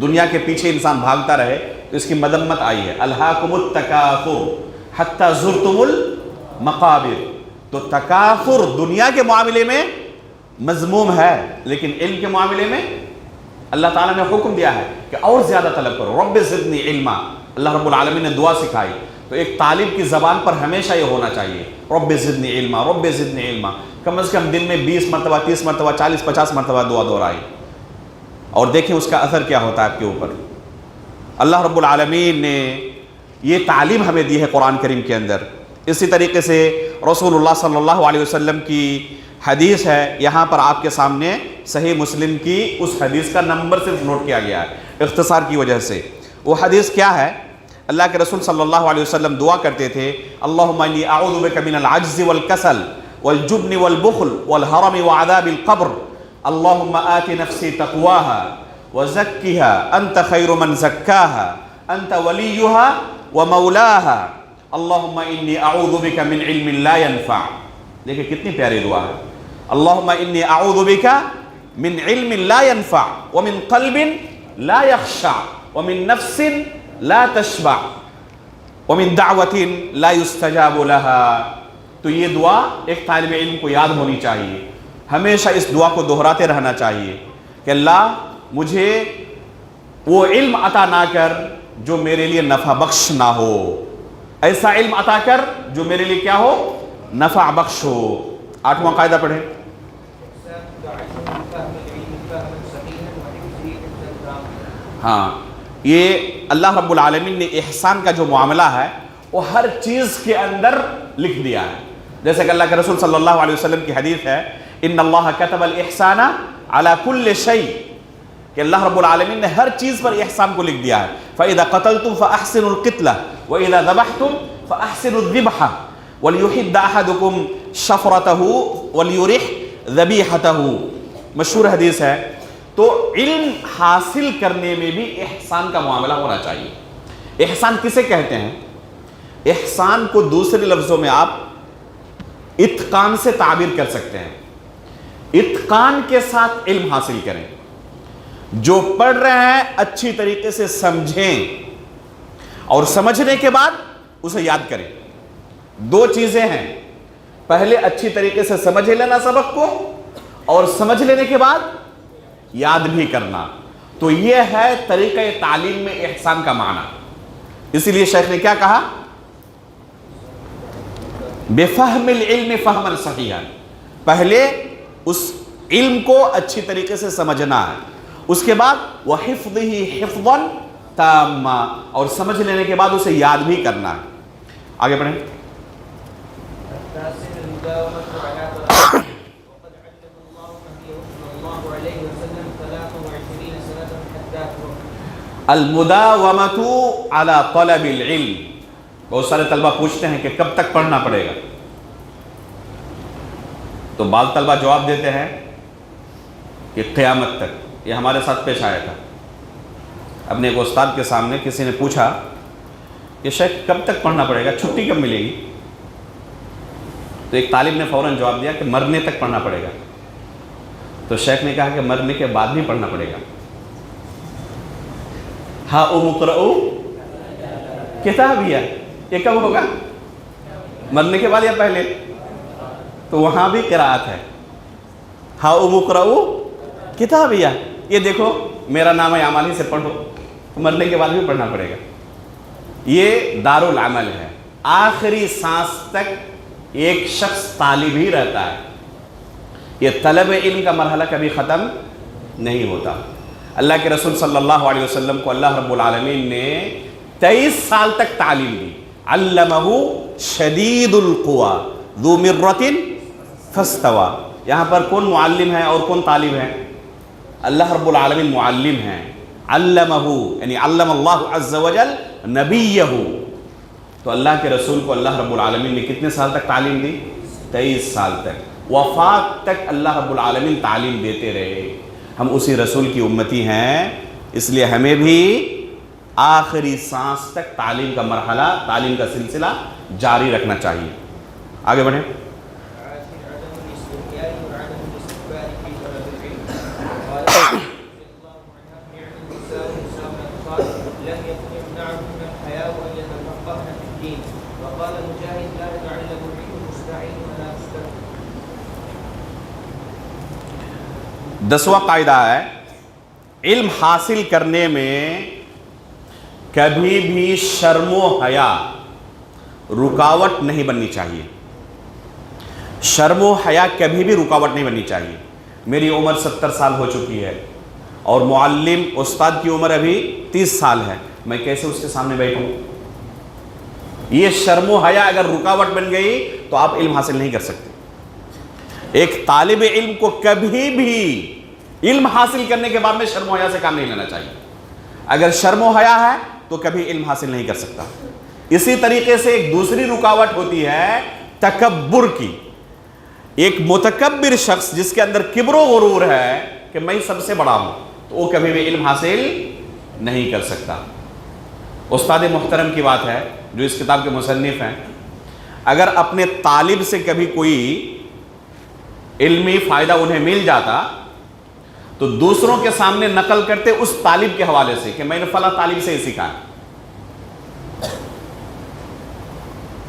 دنیا کے پیچھے انسان بھاگتا رہے تو اس کی مذمت آئی ہے. الہاکم التکاثر حتی زرتم المقابر. تو تکاثر دنیا کے معاملے میں مذموم ہے, لیکن علم کے معاملے میں اللہ تعالیٰ نے حکم دیا ہے کہ اور زیادہ طلب کرو. رب زدنی علما, اللہ رب العالمین نے دعا سکھائی. تو ایک طالب کی زبان پر ہمیشہ یہ ہونا چاہیے, رب زدنی علما, رب زدنی علما. کم از کم دن میں 20 مرتبہ 30 مرتبہ 40 50 مرتبہ دعا دہرائی, اور دیکھیں اس کا اثر کیا ہوتا ہے آپ کے اوپر. اللہ رب العالمین نے یہ تعلیم ہمیں دی ہے قرآن کریم کے اندر. اسی طریقے سے رسول اللہ صلی اللہ علیہ وسلم کی حدیث ہے, یہاں پر آپ کے سامنے صحیح مسلم کی اس حدیث کا نمبر صرف نوٹ کیا گیا ہے اختصار کی وجہ سے. وہ حدیث کیا ہے؟ اللہ کے رسول صلی اللہ علیہ وسلم دعا کرتے تھے, اللہم انی اعوذ بک من العجز والکسل والجبن والبخل والحرم وعذاب القبر اللہم آت نفسی تقواها وزکها انت خیر من زکاها انت ولیها ومولاها اللہم انی اعوذ بک من علم لا ينفع. دیکھیں کتنی پیاری دعا ہے. اللہم انی اعوذ بک من علم لا ينفع ومن قلب لا يخشع ومن نفس لا تشبع ومن دعوة لا يستجاب لها. تو یہ دعا ایک طالب علم کو یاد ہونی چاہیے, ہمیشہ اس دعا کو دہراتے رہنا چاہیے کہ اللہ مجھے وہ علم عطا نہ کر جو میرے لیے نفع بخش نہ ہو, ایسا علم عطا کر جو میرے لیے کیا ہو, نفع بخش ہو. 8واں قاعدہ پڑھیں. ہاں, یہ اللہ رب العالمین نے احسان کا جو معاملہ ہے وہ ہر چیز کے اندر لکھ دیا ہے. جیسے کہ اللہ کے رسول صلی اللہ علیہ وسلم کی حدیث ہے ان اللہ کتب الاحسان علی کل شیء, کہ اللہ رب العالمین نے ہر چیز پر احسان کو لکھ دیا ہے. فَإِذَا قَتَلْتُمْ فَأَحْسِنُوا الْقِتْلَةَ وَإِذَا ذَبَحْتُمْ فَأَحْسِنُوا الذِّبْحَةَ وَلْيُحِدَّ أَحَدُكُمْ شَفْرَتَهُ وَلْيُرِحْ ذَبِيحَتَهُ. مشہور حدیث ہے. تو علم حاصل کرنے میں بھی احسان کا معاملہ ہونا چاہیے. احسان کسے کہتے ہیں؟ احسان کو دوسرے لفظوں میں آپ اتقان سے تعبیر کر سکتے ہیں. اتقان کے ساتھ علم حاصل کریں. جو پڑھ رہے ہیں اچھی طریقے سے سمجھیں اور سمجھنے کے بعد اسے یاد کریں. دو چیزیں ہیں, پہلے اچھی طریقے سے سمجھ لینا سبق کو, اور سمجھ لینے کے بعد یاد بھی کرنا. تو یہ ہے طریقہ تعلیم میں احسان کا معنی. اسی لیے شیخ نے کیا کہا, بفہم العلم فہما صحیحا, پہلے اس علم کو اچھی طریقے سے سمجھنا ہے, اس کے بعد وحفظہ حفظا تاما, اور سمجھ لینے کے بعد اسے یاد بھی کرنا ہے. آگے بڑھیں. المداومۃ علی طلب العلم. بہت سارے طلبہ پوچھتے ہیں کہ کب تک پڑھنا پڑے گا, تو بعض طلبہ جواب دیتے ہیں کہ قیامت تک. یہ ہمارے ساتھ پیش آیا تھا. اپنے ایک استاد کے سامنے کسی نے پوچھا کہ شیخ کب تک پڑھنا پڑے گا, چھٹی کب ملے گی؟ تو ایک طالب نے فوراً جواب دیا کہ مرنے تک پڑھنا پڑے گا. تو شیخ نے کہا کہ مرنے کے بعد بھی پڑھنا پڑے گا. ہاں اقرؤ کتابیہ, یہ کب ہوگا, مرنے کے بعد یا پہلے؟ تو وہاں بھی قراءت ہے, ہاں اقرؤ کتابیہ. یہ دیکھو میرا نام اعمال ہی سے پڑھو, مرنے کے بعد بھی پڑھنا پڑے گا. یہ دار العمل ہے, آخری سانس تک ایک شخص طالب ہی رہتا ہے. یہ طلب علم کا مرحلہ کبھی ختم نہیں ہوتا. اللہ کے رسول صلی اللہ علیہ وسلم کو اللہ رب العالمین نے 23 سال تک تعلیم دی. علمہ شدید القویٰ ذو مرۃ فاستویٰ. یہاں پر کون معلم ہے اور کون طالب ہے؟ اللہ رب العالمین معلم ہیں. علمہ یعنی علم اللہ عز وجل نبیہ. تو اللہ کے رسول کو اللہ رب العالمین نے کتنے سال تک تعلیم دی؟ 23 سال تک. وفات تک اللہ رب العالمین تعلیم دیتے رہے. ہم اسی رسول کی امتی ہیں, اس لیے ہمیں بھی آخری سانس تک تعلیم کا مرحلہ, تعلیم کا سلسلہ جاری رکھنا چاہیے. آگے بڑھیں. دسواں قاعدہ ہے, علم حاصل کرنے میں کبھی بھی شرم و حیا رکاوٹ نہیں بننی چاہیے. شرم و حیا کبھی بھی رکاوٹ نہیں بننی چاہیے. میری عمر 70 سال ہو چکی ہے اور معلم استاد کی عمر ابھی 30 سال ہے, میں کیسے اس کے سامنے بیٹھوں؟ یہ شرم و حیا اگر رکاوٹ بن گئی تو آپ علم حاصل نہیں کر سکتے. ایک طالب علم کو کبھی بھی علم حاصل کرنے کے بعد میں شرم و حیا سے کام نہیں لینا چاہیے. اگر شرم و حیا ہے تو کبھی علم حاصل نہیں کر سکتا. اسی طریقے سے ایک دوسری رکاوٹ ہوتی ہے تکبر کی. ایک متکبر شخص جس کے اندر کبر و غرور ہے کہ میں سب سے بڑا ہوں، تو وہ کبھی بھی علم حاصل نہیں کر سکتا۔ استاد محترم کی بات ہے جو اس کتاب کے مصنف ہیں، اگر اپنے طالب سے کبھی کوئی علمی فائدہ انہیں مل جاتا تو دوسروں کے سامنے نقل کرتے اس طالب کے حوالے سے کہ میں نے فلاں طالب سے ہی سیکھا ہے۔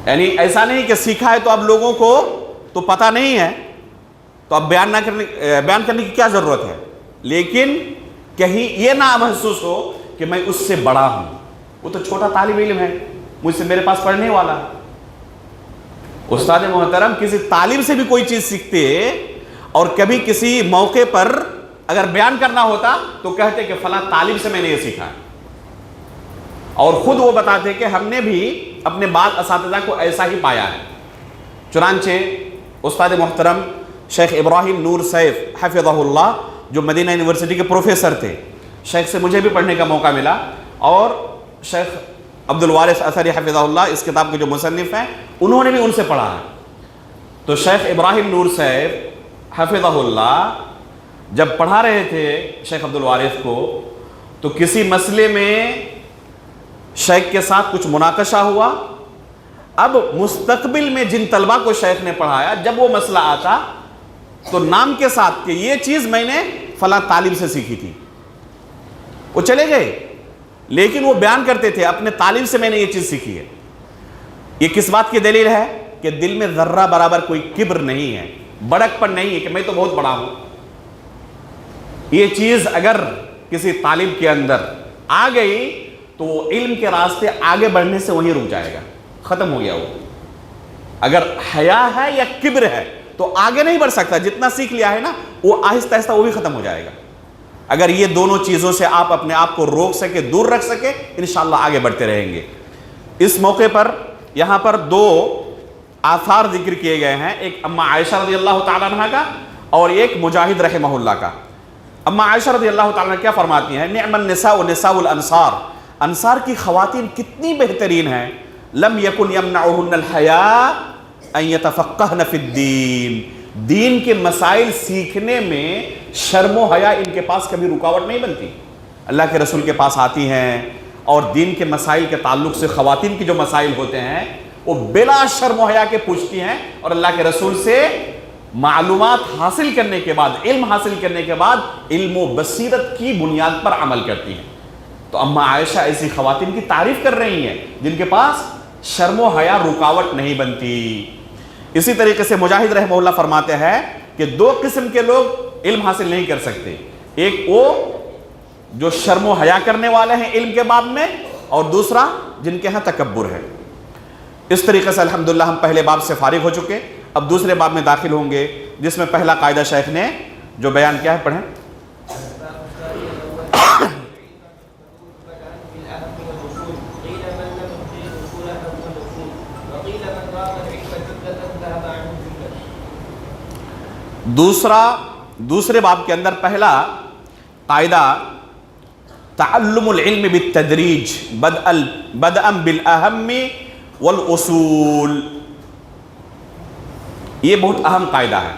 یعنی ایسا نہیں کہ سیکھا ہے تو اب لوگوں کو تو پتہ نہیں ہے تو اب بیان کرنے کی کیا ضرورت ہے، لیکن کہیں یہ نہ محسوس ہو کہ میں اس سے بڑا ہوں، وہ تو چھوٹا طالب علم ہے، مجھ سے میرے پاس پڑھنے والا ہے۔ استاد محترم کسی طالب سے بھی کوئی چیز سیکھتے اور کبھی کسی موقع پر اگر بیان کرنا ہوتا تو کہتے کہ فلاں طالب سے میں نے یہ سیکھا ہے، اور خود وہ بتاتے کہ ہم نے بھی اپنے بعض اساتذہ کو ایسا ہی پایا ہے۔ چنانچہ استاد محترم شیخ ابراہیم نور سیف حفظہ اللہ جو مدینہ یونیورسٹی کے پروفیسر تھے، شیخ سے مجھے بھی پڑھنے کا موقع ملا، اور شیخ عبدالوارث اثری حفظہ اللہ اس کتاب کے جو مصنف ہیں انہوں نے بھی ان سے پڑھا ہے۔ تو شیخ ابراہیم نور سیف حفظہ اللہ جب پڑھا رہے تھے شیخ عبدالوارث کو تو کسی مسئلے میں شیخ کے ساتھ کچھ مناقشہ ہوا، اب مستقبل میں جن طلبہ کو شیخ نے پڑھایا جب وہ مسئلہ آتا تو نام کے ساتھ کہ یہ چیز میں نے فلاں طالب سے سیکھی تھی، وہ چلے گئے لیکن وہ بیان کرتے تھے اپنے طالب سے میں نے یہ چیز سیکھی ہے۔ یہ کس بات کی دلیل ہے کہ دل میں ذرہ برابر کوئی کبر نہیں ہے، بڑک پن نہیں ہے کہ میں تو بہت بڑا ہوں۔ یہ چیز اگر کسی طالب کے اندر آ گئی تو وہ علم کے راستے آگے بڑھنے سے وہیں رک جائے گا، ختم ہو گیا۔ وہ اگر حیا ہے یا کبر ہے تو آگے نہیں بڑھ سکتا، جتنا سیکھ لیا ہے نا وہ آہستہ آہستہ وہ بھی ختم ہو جائے گا۔ اگر یہ دونوں چیزوں سے آپ اپنے آپ کو روک سکے، دور رکھ سکے، انشاءاللہ آگے بڑھتے رہیں گے۔ اس موقع پر یہاں پر دو آثار ذکر کیے گئے ہیں، ایک اما عائشہ رضی اللہ تعالیٰ عنہ کا اور ایک مجاہد رحمہ اللہ کا۔ اما عائشہ رضی اللہ تعالیٰ عنہ کیا فرماتی ہیں؟ نعم النساء نساء الانصار، انصار کی خواتین کتنی بہترین ہیں، لم یکن یمنعہن الحیاء ان یتفقہن فی الدین، دین کے مسائل سیکھنے میں شرم و حیا ان کے پاس کبھی رکاوٹ نہیں بنتی۔ اللہ کے رسول کے پاس آتی ہیں اور دین کے مسائل کے تعلق سے خواتین کی جو مسائل ہوتے ہیں وہ بلا شرم و حیا کے پوچھتی ہیں، اور اللہ کے رسول سے معلومات حاصل کرنے کے بعد، علم حاصل کرنے کے بعد علم و بصیرت کی بنیاد پر عمل کرتی ہیں۔ تو اما عائشہ ایسی خواتین کی تعریف کر رہی ہیں جن کے پاس شرم و حیا رکاوٹ نہیں بنتی۔ اسی طریقے سے مجاہد رحمہ اللہ فرماتے ہیں کہ دو قسم کے لوگ علم حاصل نہیں کر سکتے، ایک وہ جو شرم و حیا کرنے والے ہیں علم کے باب میں، اور دوسرا جن کے ہاں تکبر ہے۔ اس طریقے سے الحمدللہ ہم پہلے باب سے فارغ ہو چکے، اب دوسرے باب میں داخل ہوں گے جس میں پہلا قاعدہ شیخ نے جو بیان کیا ہے پڑھیں۔ دوسرے باب کے اندر پہلا قاعدہ تعلم العلم بالتدریج بدءا بالاہم والاصول، یہ بہت اہم قاعدہ ہے۔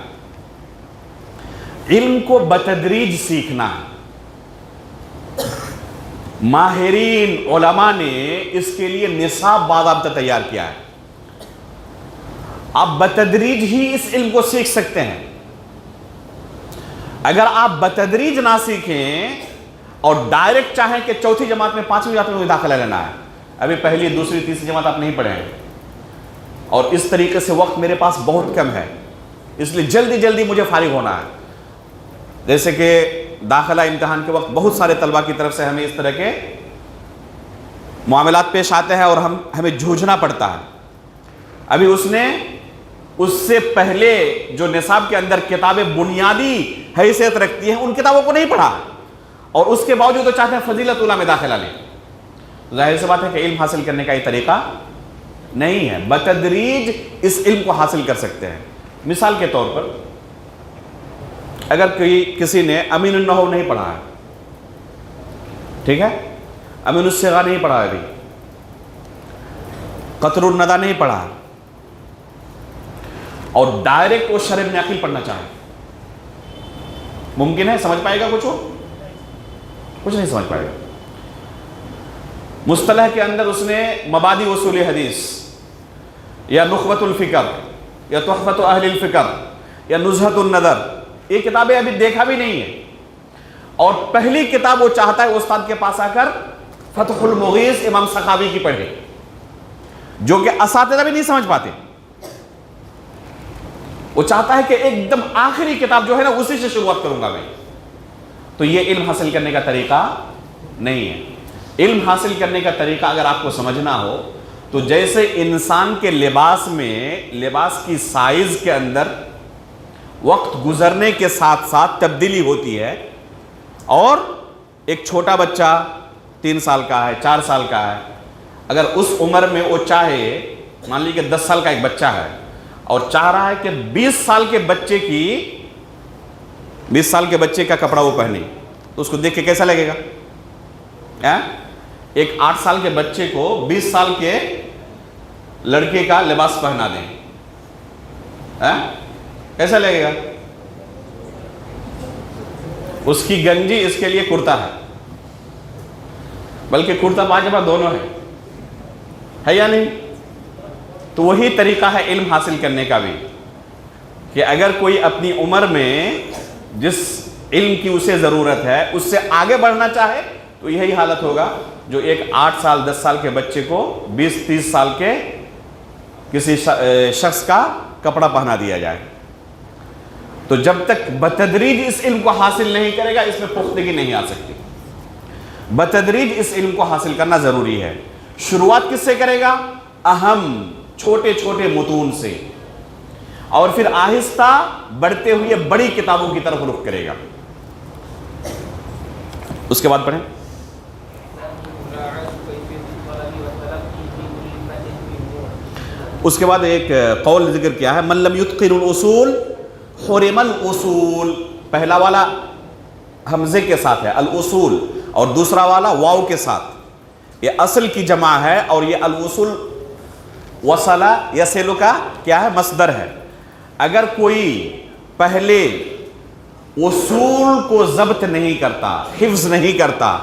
علم کو بتدریج سیکھنا، ماہرین علماء نے اس کے لیے نصاب باضابطہ تیار کیا ہے۔ آپ بتدریج ہی اس علم کو سیکھ سکتے ہیں۔ اگر آپ بتدریج نہ سیکھیں اور ڈائریکٹ چاہیں کہ چوتھی جماعت میں پانچویں جماعت میں داخلہ لینا ہے، ابھی پہلی دوسری تیسری جماعت آپ نہیں پڑھے ہیں، اور اس طریقے سے وقت میرے پاس بہت کم ہے اس لیے جلدی جلدی مجھے فارغ ہونا ہے، جیسے کہ داخلہ امتحان کے وقت بہت سارے طلبہ کی طرف سے ہمیں اس طرح کے معاملات پیش آتے ہیں اور ہمیں جھوجنا پڑتا ہے۔ ابھی اس سے پہلے جو نصاب کے اندر کتابیں بنیادی حیثیت رکھتی ہیں ان کتابوں کو نہیں پڑھا، اور اس کے باوجود وہ چاہتے ہیں فضیلت اولیٰ میں داخلہ لیں۔ ظاہر سی بات ہے کہ علم حاصل کرنے کا یہ طریقہ نہیں ہے، بتدریج اس علم کو حاصل کر سکتے ہیں۔ مثال کے طور پر اگر کسی نے امین النحو نہیں پڑھا ہے، ٹھیک ہے، امین الصیغہ نہیں پڑھا ہے، ابھی قطر الندی نہیں پڑھا ہے، اور ڈائریکٹ وہ شرح ابن عقیل پڑھنا چاہے، ممکن ہے؟ سمجھ پائے گا کچھ؟ وہ کچھ نہیں سمجھ پائے گا۔ مصطلح کے اندر اس نے مبادی اصول حدیث یا نخبۃ الفکر یا تحفۃ اہل الفکر یا نزہۃ النظر، یہ کتابیں ابھی دیکھا بھی نہیں ہے، اور پہلی کتاب وہ چاہتا ہے استاد کے پاس آ کر فتح المغیث امام سخاوی کی پڑھے، جو کہ اساتذہ بھی نہیں سمجھ پاتے۔ وہ چاہتا ہے کہ ایک دم آخری کتاب جو ہے نا اسی سے شروعات کروں گا میں۔ تو یہ علم حاصل کرنے کا طریقہ نہیں ہے۔ علم حاصل کرنے کا طریقہ اگر آپ کو سمجھنا ہو تو جیسے انسان کے لباس میں، لباس کی سائز کے اندر وقت گزرنے کے ساتھ ساتھ تبدیلی ہوتی ہے، اور ایک چھوٹا بچہ 3 سال کا ہے، 4 سال کا ہے، اگر اس عمر میں وہ چاہے، مان لیجیے کہ 10 سال کا ایک بچہ ہے اور چاہ رہا ہے کہ 20 سال کے بچے کا کپڑا وہ پہنے، تو اس کو دیکھ کے کیسا لگے گا؟ ایک 8 سال کے بچے کو 20 سال کے لڑکے کا لباس پہنا دیں، کیسا لگے گا؟ اس کی گنجی اس کے لیے کرتا ہے، بلکہ کرتا پاجامہ دونوں ہے یا نہیں؟ تو وہی طریقہ ہے علم حاصل کرنے کا بھی، کہ اگر کوئی اپنی عمر میں جس علم کی اسے ضرورت ہے اس سے آگے بڑھنا چاہے تو یہی حالت ہوگا جو ایک 8 سال 10 سال کے بچے کو 20-30 سال کے کسی شخص کا کپڑا پہنا دیا جائے۔ تو جب تک بتدریج اس علم کو حاصل نہیں کرے گا اس میں پختگی نہیں آ سکتی۔ بتدریج اس علم کو حاصل کرنا ضروری ہے۔ شروعات کس سے کرے گا؟ اہم چھوٹے چھوٹے متون سے، اور پھر آہستہ بڑھتے ہوئے بڑی کتابوں کی طرف رخ کرے گا۔ اس کے بعد پڑھیں۔ اس کے بعد ایک قول ذکر کیا ہے، من لم یتقن الاصول حرم الاصول۔ پہلا والا حمزے کے ساتھ ہے الاصول، اور دوسرا والا واو کے ساتھ۔ یہ اصل کی جمع ہے، اور یہ الاصول وصلہ یصل کا کیا ہے؟ مصدر ہے۔ اگر کوئی پہلے اصول کو ضبط نہیں کرتا، حفظ نہیں کرتا،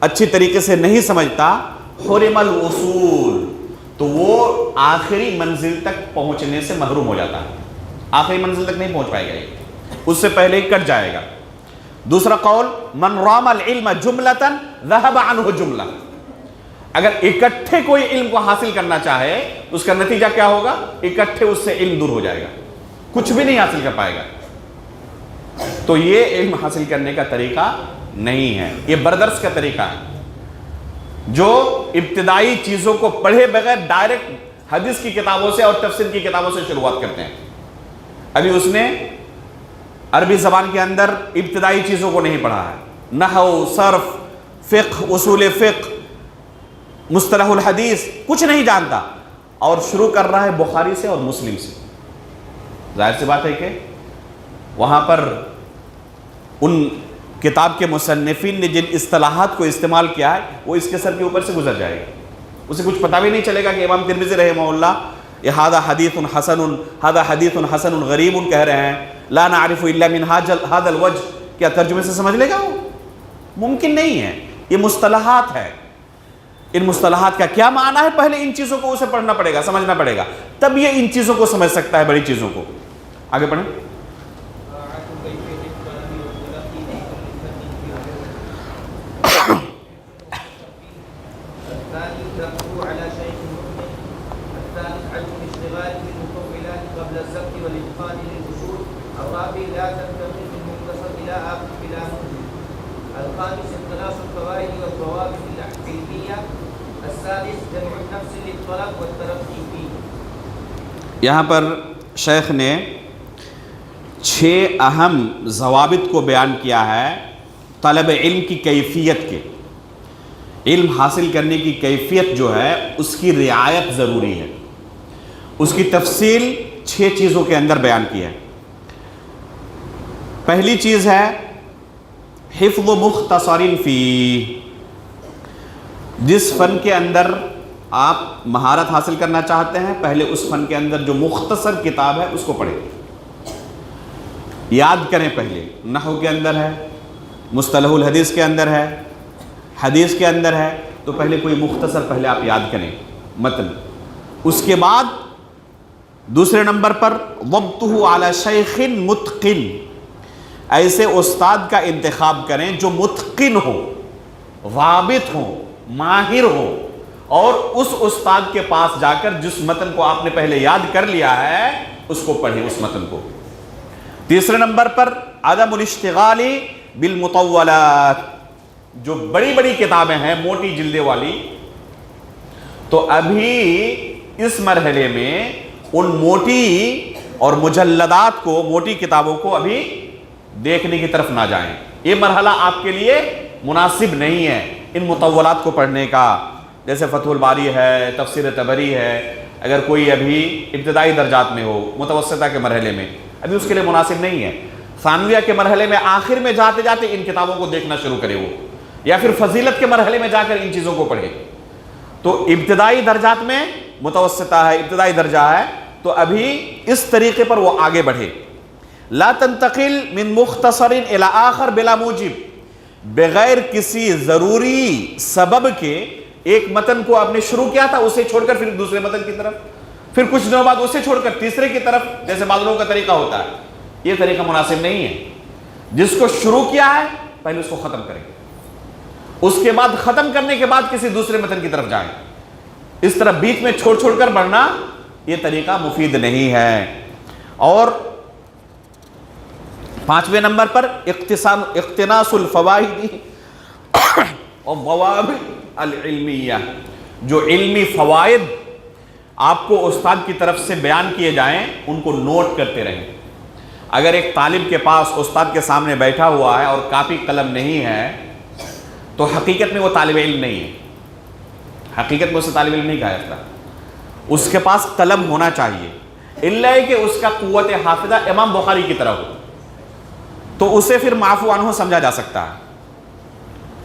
اچھی طریقے سے نہیں سمجھتا، حرم الاصول، تو وہ آخری منزل تک پہنچنے سے محروم ہو جاتا ہے۔ آخری منزل تک نہیں پہنچ پائے گا، یہ اس سے پہلے ہی کٹ جائے گا۔ دوسرا قول، من رام العلم جملتاً ذهب عنہ جملہ۔ اگر اکٹھے کوئی علم کو حاصل کرنا چاہے تو اس کا نتیجہ کیا ہوگا؟ اکٹھے اس سے علم دور ہو جائے گا، کچھ بھی نہیں حاصل کر پائے گا۔ تو یہ علم حاصل کرنے کا طریقہ نہیں ہے، یہ بردرس کا طریقہ ہے، جو ابتدائی چیزوں کو پڑھے بغیر ڈائریکٹ حدیث کی کتابوں سے اور تفسیر کی کتابوں سے شروعات کرتے ہیں۔ ابھی اس نے عربی زبان کے اندر ابتدائی چیزوں کو نہیں پڑھا ہے، نحو، صرف، فقہ، اصول فقہ، مصطلح الحدیث کچھ نہیں جانتا، اور شروع کر رہا ہے بخاری سے اور مسلم سے۔ ظاہر سی بات ہے کہ وہاں پر ان کتاب کے مصنفین نے جن اصطلاحات کو استعمال کیا ہے وہ اس کے سر کے اوپر سے گزر جائے گا، اسے کچھ پتہ بھی نہیں چلے گا کہ امام ترمذی رحمہ اللہ یہ ھذا حدیث حسن غریب کہہ رہے ہیں، لا نعرف الا من ھذا الوجہ، کیا ترجمے سے سمجھ لے گا؟ وہ ممکن نہیں ہے۔ یہ مصطلحات ہے، ان مصطلحات کا کیا معنی ہے پہلے ان چیزوں کو اسے پڑھنا پڑے گا، سمجھنا پڑے گا، تب یہ ان چیزوں کو سمجھ سکتا ہے، بڑی چیزوں کو۔ آگے پڑھیں۔ یہاں پر شیخ نے 6 اہم ضوابط کو بیان کیا ہے طلب علم کی کیفیت کے۔ علم حاصل کرنے کی کیفیت جو ہے اس کی رعایت ضروری ہے، اس کی تفصیل 6 چیزوں کے اندر بیان کی ہے۔ پہلی چیز ہے حفظ مختصر فی، جس فن کے اندر آپ مہارت حاصل کرنا چاہتے ہیں، پہلے اس فن کے اندر جو مختصر کتاب ہے اس کو پڑھیں، یاد کریں. پہلے نحو کے اندر ہے، مصطلح الحدیث کے اندر ہے، حدیث کے اندر ہے، تو پہلے کوئی مختصر پہلے آپ یاد کریں متن. اس کے بعد دوسرے نمبر پر ضبطہ علی شیخ متقن، ایسے استاد کا انتخاب کریں جو متقن ہو، ضابط ہو، ماہر ہو، اور اس استاد کے پاس جا کر جس متن کو آپ نے پہلے یاد کر لیا ہے اس کو پڑھیں، اس متن کو. تیسرے نمبر پر عدم الاشتغال بالمطولات، جو بڑی بڑی کتابیں ہیں موٹی جلدیں والی، تو ابھی اس مرحلے میں ان موٹی اور مجلدات کو، موٹی کتابوں کو ابھی دیکھنے کی طرف نہ جائیں. یہ مرحلہ آپ کے لیے مناسب نہیں ہے ان مطولات کو پڑھنے کا. جیسے فتح الباری ہے، تفسیر طبری ہے، اگر کوئی ابھی ابتدائی درجات میں ہو، متوسطہ کے مرحلے میں، ابھی اس کے لیے مناسب نہیں ہے. ثانویہ کے مرحلے میں آخر میں جاتے جاتے ان کتابوں کو دیکھنا شروع کرے وہ، یا پھر فضیلت کے مرحلے میں جا کر ان چیزوں کو پڑھے. تو ابتدائی درجات میں متوسطہ ہے، ابتدائی درجہ ہے، تو ابھی اس طریقے پر وہ آگے بڑھے. لا تنتقل من مختصر الى آخر بلا موجب، بغیر کسی ضروری سبب کے ایک متن کو آپ نے شروع کیا تھا، اسے چھوڑ کر پھر دوسرے متن کی طرف، پھر کچھ دنوں بعد اسے چھوڑ کر تیسرے کی طرف، جیسے بعض لوگوں کا طریقہ ہوتا ہے. یہ طریقہ مناسب نہیں ہے. جس کو شروع کیا ہے پہلے اس کو ختم کریں، اس کے بعد ختم کرنے کے بعد کسی دوسرے متن کی طرف جائیں. اس طرح بیچ میں چھوڑ چھوڑ کر بڑھنا یہ طریقہ مفید نہیں ہے. اور 5ویں نمبر پر اقتناص الفوائد والضوابط العلمیہ، جو علمی فوائد آپ کو استاد کی طرف سے بیان کیے جائیں ان کو نوٹ کرتے رہیں. اگر ایک طالب کے پاس استاد کے سامنے بیٹھا ہوا ہے اور کاپی قلم نہیں ہے تو حقیقت میں وہ طالب علم نہیں ہے. حقیقت میں اسے طالب علم نہیں کہا جاتا. اس کے پاس قلم ہونا چاہیے، الا کہ اس کا قوت حافظہ امام بخاری کی طرح ہو، تو اسے پھر معفو عنہ سمجھا جا سکتا ہے.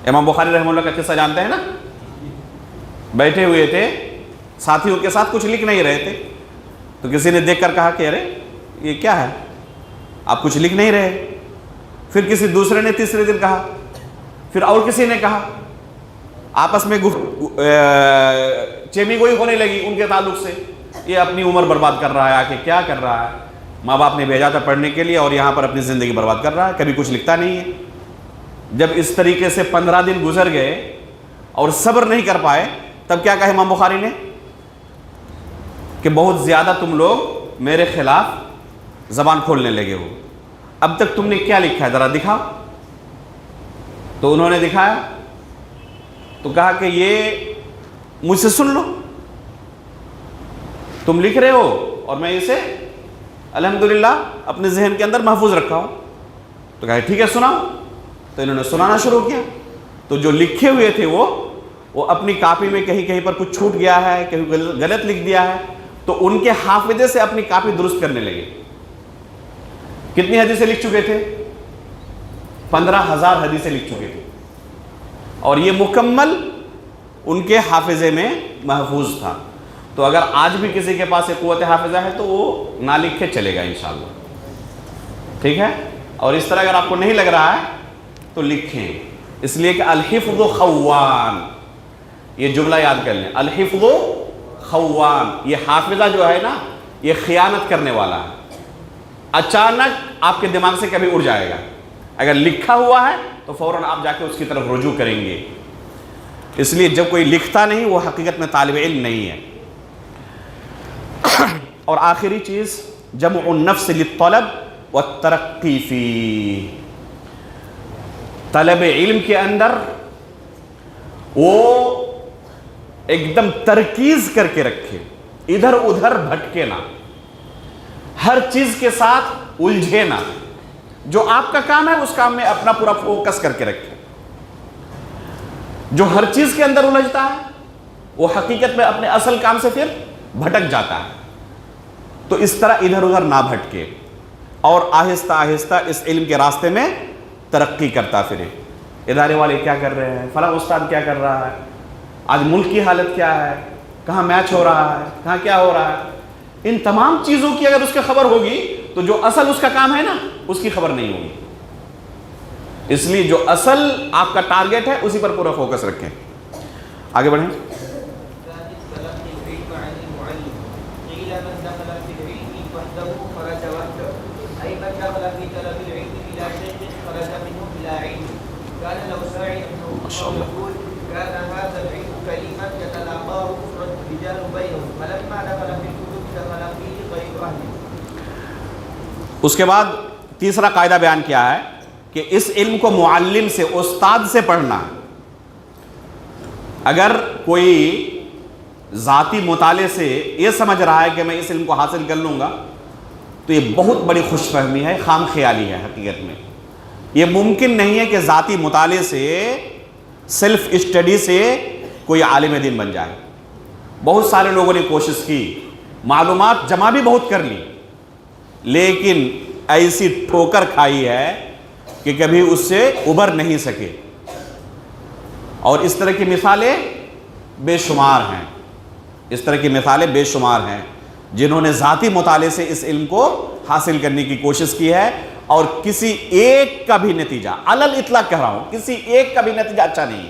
امام بخاری رحمہ اللہ کا قصہ جانتے ہیں نا؟ بیٹھے ہوئے تھے ساتھیوں کے ساتھ، کچھ لکھ نہیں رہے تھے، تو کسی نے دیکھ کر کہا کہ ارے یہ کیا ہے، آپ کچھ لکھ نہیں رہے. پھر کسی دوسرے نے تیسرے دن کہا، پھر اور کسی نے کہا، آپس میں چیمی گوئی ہونے لگی ان کے تعلق سے. یہ اپنی عمر برباد کر رہا ہے، آ کے کیا کر رہا ہے، ماں باپ نے بھیجا تھا پڑھنے کے لیے اور یہاں پر اپنی زندگی برباد کر رہا ہے، کبھی کچھ لکھتا نہیں ہے. جب اس طریقے سے 15 دن گزر گئے اور صبر نہیں کر پائے، تب کیا کہا امام بخاری نے کہ بہت زیادہ تم لوگ میرے خلاف زبان کھولنے لگے ہو، اب تک تم نے کیا لکھا ہے ذرا دکھاؤ. تو انہوں نے دکھایا تو کہا کہ یہ مجھ سے سن لو، تم لکھ رہے ہو اور میں اسے الحمدللہ اپنے ذہن کے اندر محفوظ رکھا ہوں. تو کہا ٹھیک ہے سناؤ. تو انہوں نے سنانا شروع کیا. تو جو لکھے ہوئے تھے وہ اپنی کاپی میں کہیں پر کچھ چھوٹ گیا ہے، کہیں غلط لکھ دیا ہے، تو ان کے حافظے سے اپنی کاپی درست کرنے لگے. کتنی حدیثیں لکھ چکے تھے؟ 15,000 حدیثیں لکھ چکے تھے، اور یہ مکمل ان کے حافظے میں محفوظ تھا. تو اگر آج بھی کسی کے پاس ایک قوت حافظہ ہے تو وہ نہ لکھے چلے گا انشاءاللہ. ٹھیک ہے؟ اور اس طرح اگر آپ کو نہیں لگ رہا ہے تو لکھیں، اس لیے کہ الحفظ خوان، یہ جملہ یاد کر لیں، الحفظ خوان. یہ حافظہ جو ہے نا یہ خیانت کرنے والا ہے، اچانک آپ کے دماغ سے کبھی اڑ جائے گا. اگر لکھا ہوا ہے تو فوراً آپ جا کے اس کی طرف رجوع کریں گے. اس لیے جب کوئی لکھتا نہیں وہ حقیقت میں طالب علم نہیں ہے. اور آخری چیز جمع النفس للطلب والترقی فی، طلب علم کے اندر وہ ایک دم ترکیز کر کے رکھے، ادھر ادھر بھٹکے نہ، ہر چیز کے ساتھ الجھے نہ. جو آپ کا کام ہے اس کام میں اپنا پورا فوکس کر کے رکھے. جو ہر چیز کے اندر الجھتا ہے وہ حقیقت میں اپنے اصل کام سے پھر بھٹک جاتا ہے. تو اس طرح ادھر ادھر نہ بھٹکے اور آہستہ آہستہ اس علم کے راستے میں ترقی کرتا پھرے. ادارے والے کیا کر رہے ہیں، فلاں استاد کیا کر رہا ہے، آج ملک کی حالت کیا ہے، کہاں میچ ہو رہا ہے، کہاں کیا ہو رہا ہے، ان تمام چیزوں کی اگر اس کی خبر ہوگی تو جو اصل اس کا کام ہے نا اس کی خبر نہیں ہوگی. اس لیے جو اصل آپ کا ٹارگٹ ہے اسی پر پورا فوکس رکھیں. آگے بڑھیں. اس کے بعد تیسرا قاعدہ بیان کیا ہے کہ اس علم کو معلم سے، استاد سے پڑھنا. اگر کوئی ذاتی مطالعے سے یہ سمجھ رہا ہے کہ میں اس علم کو حاصل کر لوں گا تو یہ بہت بڑی خوش فہمی ہے، خام خیالی ہے. حقیقت میں یہ ممکن نہیں ہے کہ ذاتی مطالعے سے، سیلف اسٹڈی سے کوئی عالم دین بن جائے. بہت سارے لوگوں نے کوشش کی، معلومات جمع بھی بہت کر لی، لیکن ایسی ٹھوکر کھائی ہے کہ کبھی اس سے ابھر نہیں سکے. اور اس طرح کی مثالیں بے شمار ہیں، اس طرح کی مثالیں بے شمار ہیں جنہوں نے ذاتی مطالعے سے اس علم کو حاصل کرنے کی کوشش کی ہے اور کسی ایک کا بھی نتیجہ، علی الاطلاق کہہ رہا ہوں، کسی ایک کا بھی نتیجہ اچھا نہیں.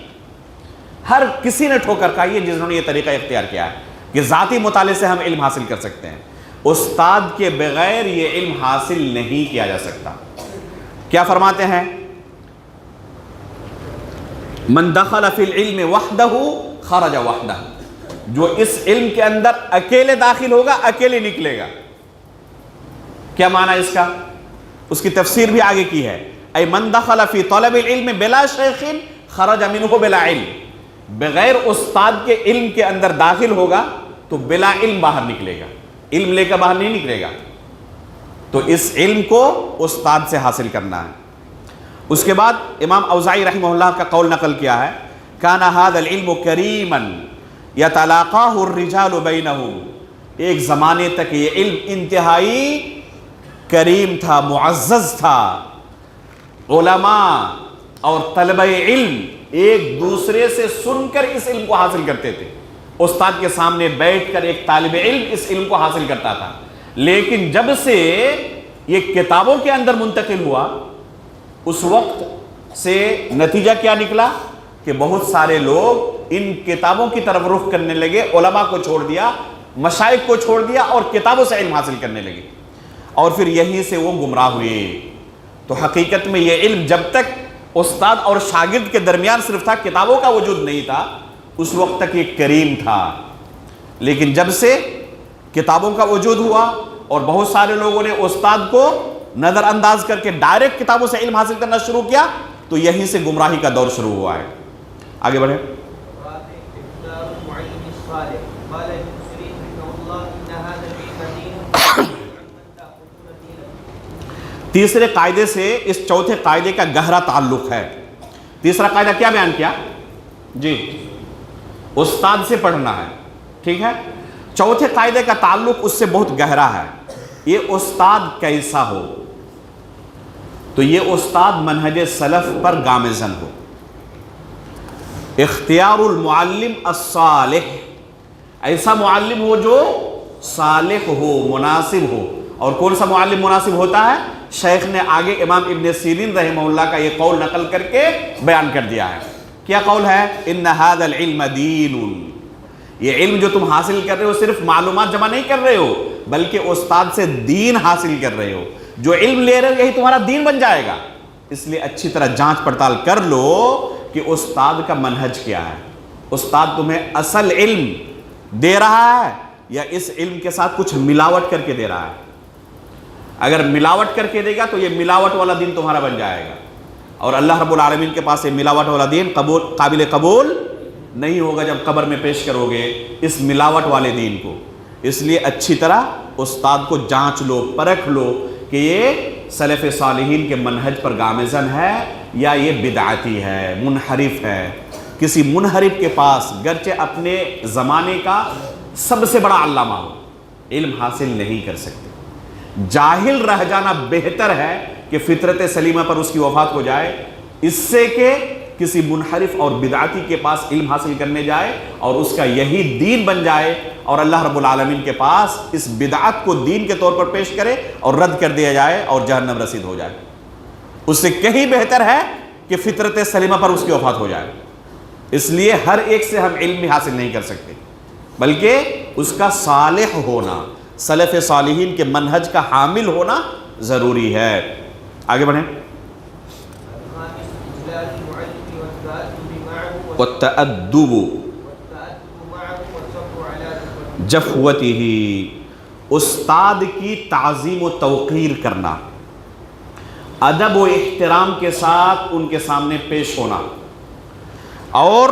ہر کسی نے ٹھوکر کھائی ہے جنہوں نے یہ طریقہ اختیار کیا ہے کہ ذاتی مطالعے سے ہم علم حاصل کر سکتے ہیں. استاد کے بغیر یہ علم حاصل نہیں کیا جا سکتا. کیا فرماتے ہیں؟ من دخل فی العلم وحدہ خرج وحدہ. جو اس علم کے اندر اکیلے داخل ہوگا اکیلے نکلے گا. کیا معنی اس کا؟ اس کی تفسیر بھی آگے کی ہے. ای من دخل فی طلب العلم بلا شیخ خرج منہ بلا علم. بغیر استاد کے علم کے اندر داخل ہوگا تو بلا علم باہر نکلے گا، علم لے کر باہر نہیں نکلے گا. تو اس علم کو استاد سے حاصل کرنا ہے. اس کے بعد امام اوزاعی رحمہ اللہ کا قول نقل کیا ہے، کان ھذا العلم کریما یتلاقاہ الرجال بینہم. ایک زمانے تک یہ علم انتہائی کریم تھا، معزز تھا. علماء اور طلبہ علم ایک دوسرے سے سن کر اس علم کو حاصل کرتے تھے. استاد کے سامنے بیٹھ کر ایک طالب علم اس علم کو حاصل کرتا تھا. لیکن جب سے یہ کتابوں کے اندر منتقل ہوا اس وقت سے نتیجہ کیا نکلا کہ بہت سارے لوگ ان کتابوں کی طرف رخ کرنے لگے، علماء کو چھوڑ دیا، مشائخ کو چھوڑ دیا اور کتابوں سے علم حاصل کرنے لگے، اور پھر یہیں سے وہ گمراہ ہوئے. تو حقیقت میں یہ علم جب تک استاد اور شاگرد کے درمیان صرف تھا، کتابوں کا وجود نہیں تھا، اس وقت تک یہ کریم تھا. لیکن جب سے کتابوں کا وجود ہوا اور بہت سارے لوگوں نے استاد کو نظر انداز کر کے ڈائریکٹ کتابوں سے علم حاصل کرنا شروع کیا تو یہیں سے گمراہی کا دور شروع ہوا ہے. آگے بڑھیں. تیسرے قاعدے سے اس چوتھے قاعدے کا گہرا تعلق ہے. تیسرا قاعدہ کیا بیان کیا؟ جی استاد سے پڑھنا ہے، ٹھیک ہے. چوتھے قاعدے کا تعلق اس سے بہت گہرا ہے. یہ استاد کیسا ہو؟ تو یہ استاد منہج سلف پر گامزن ہو. اختیار المعلم الصالح، ایسا معلم ہو جو صالح ہو، مناسب ہو. اور کون سا معلم مناسب ہوتا ہے؟ شیخ نے آگے امام ابن سیرین رحمہ اللہ کا یہ قول نقل کر کے بیان کر دیا ہے. کیا قول ہے؟ ان ھذا العلم دین. یہ علم جو تم حاصل کر رہے ہو صرف معلومات جمع نہیں کر رہے ہو بلکہ استاد سے دین حاصل کر رہے ہو. جو علم لے رہے ہو یہی تمہارا دین بن جائے گا. اس لیے اچھی طرح جانچ پڑتال کر لو کہ استاد کا منہج کیا ہے. استاد تمہیں اصل علم دے رہا ہے یا اس علم کے ساتھ کچھ ملاوٹ کر کے دے رہا ہے. اگر ملاوٹ کر کے دے گا تو یہ ملاوٹ والا دین تمہارا بن جائے گا اور اللہ رب العالمین کے پاس یہ ملاوٹ والا دین قابل قبول نہیں ہوگا جب قبر میں پیش کرو گے اس ملاوٹ والے دین کو. اس لیے اچھی طرح استاد کو جانچ لو، پرکھ لو کہ یہ سلف صالحین کے منہج پر گامزن ہے یا یہ بدعتی ہے، منحرف ہے. کسی منحرف کے پاس گرچہ اپنے زمانے کا سب سے بڑا علامہ ہو، علم حاصل نہیں کر سکتے. جاہل رہ جانا بہتر ہے کہ فطرت سلیمہ پر اس کی وفات ہو جائے اس سے کہ کسی منحرف اور بدعتی کے پاس علم حاصل کرنے جائے اور اس کا یہی دین بن جائے اور اللہ رب العالمین کے پاس اس بدعت کو دین کے طور پر پیش کرے اور رد کر دیا جائے اور جہنم رسید ہو جائے، اس سے کہیں بہتر ہے کہ فطرت سلیمہ پر اس کی وفات ہو جائے۔ اس لیے ہر ایک سے ہم علم بھی حاصل نہیں کر سکتے، بلکہ اس کا صالح ہونا، سلف صالحین کے منہج کا حامل ہونا ضروری ہے۔ آگے بڑھیں۔ والتأدب جفوتہ، استاد کی تعظیم و توقیر کرنا، ادب و احترام کے ساتھ ان کے سامنے پیش ہونا، اور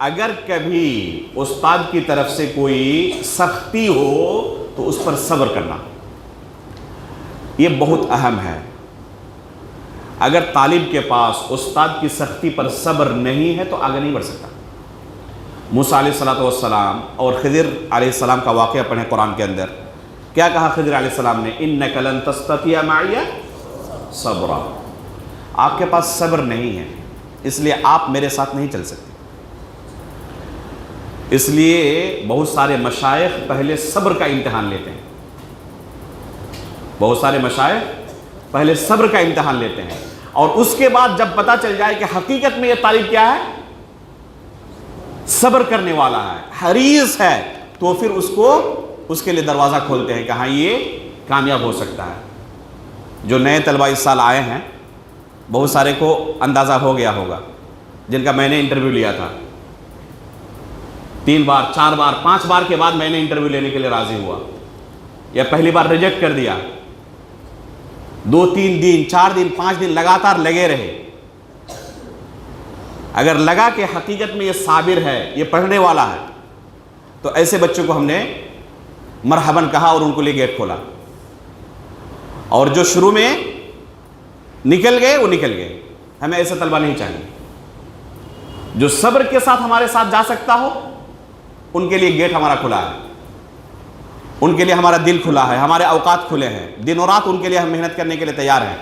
اگر کبھی استاد کی طرف سے کوئی سختی ہو تو اس پر صبر کرنا، یہ بہت اہم ہے۔ اگر طالب کے پاس استاد کی سختی پر صبر نہیں ہے تو آگے نہیں بڑھ سکتا۔ موسیٰ علیہ السلام اور خضر علیہ السلام کا واقعہ پڑھیں قرآن کے اندر، کیا کہا خضر علیہ السلام نے؟ اِنَّكَ لَن تَسْتَطِيعَ مَعِيَ صَبْرًا، آپ کے پاس صبر نہیں ہے، اس لیے آپ میرے ساتھ نہیں چل سکتے۔ اس لیے بہت سارے مشائخ پہلے صبر کا امتحان لیتے ہیں، بہت سارے مشائخ پہلے صبر کا امتحان لیتے ہیں، اور اس کے بعد جب پتہ چل جائے کہ حقیقت میں یہ طالب کیا ہے، صبر کرنے والا ہے، حریص ہے، تو پھر اس کے لیے دروازہ کھولتے ہیں کہ ہاں یہ کامیاب ہو سکتا ہے۔ جو نئے طلبہ اس سال آئے ہیں، بہت سارے کو اندازہ ہو گیا ہوگا، جن کا میں نے انٹرویو لیا تھا 3 بار 4 بار 5 بار کے بعد میں نے انٹرویو لینے کے لیے راضی ہوا، یا پہلی بار ریجیکٹ کر دیا، 2 3 دن 4 دن 5 دن لگاتار لگے رہے۔ اگر لگا کہ حقیقت میں یہ صابر ہے، یہ پڑھنے والا ہے، تو ایسے بچوں کو ہم نے مرحباً کہا اور ان کو لیے گیٹ کھولا، اور جو شروع میں نکل گئے وہ نکل گئے۔ ہمیں ایسے طلبہ نہیں چاہیے، جو صبر کے ساتھ ہمارے ساتھ جا سکتا ہو، ان کے لیے گیٹ ہمارا کھلا ہے، ان کے لیے ہمارا دل کھلا ہے، ہمارے اوقات کھلے ہیں، دن و رات ان کے لیے ہم محنت کرنے کے لیے تیار ہیں۔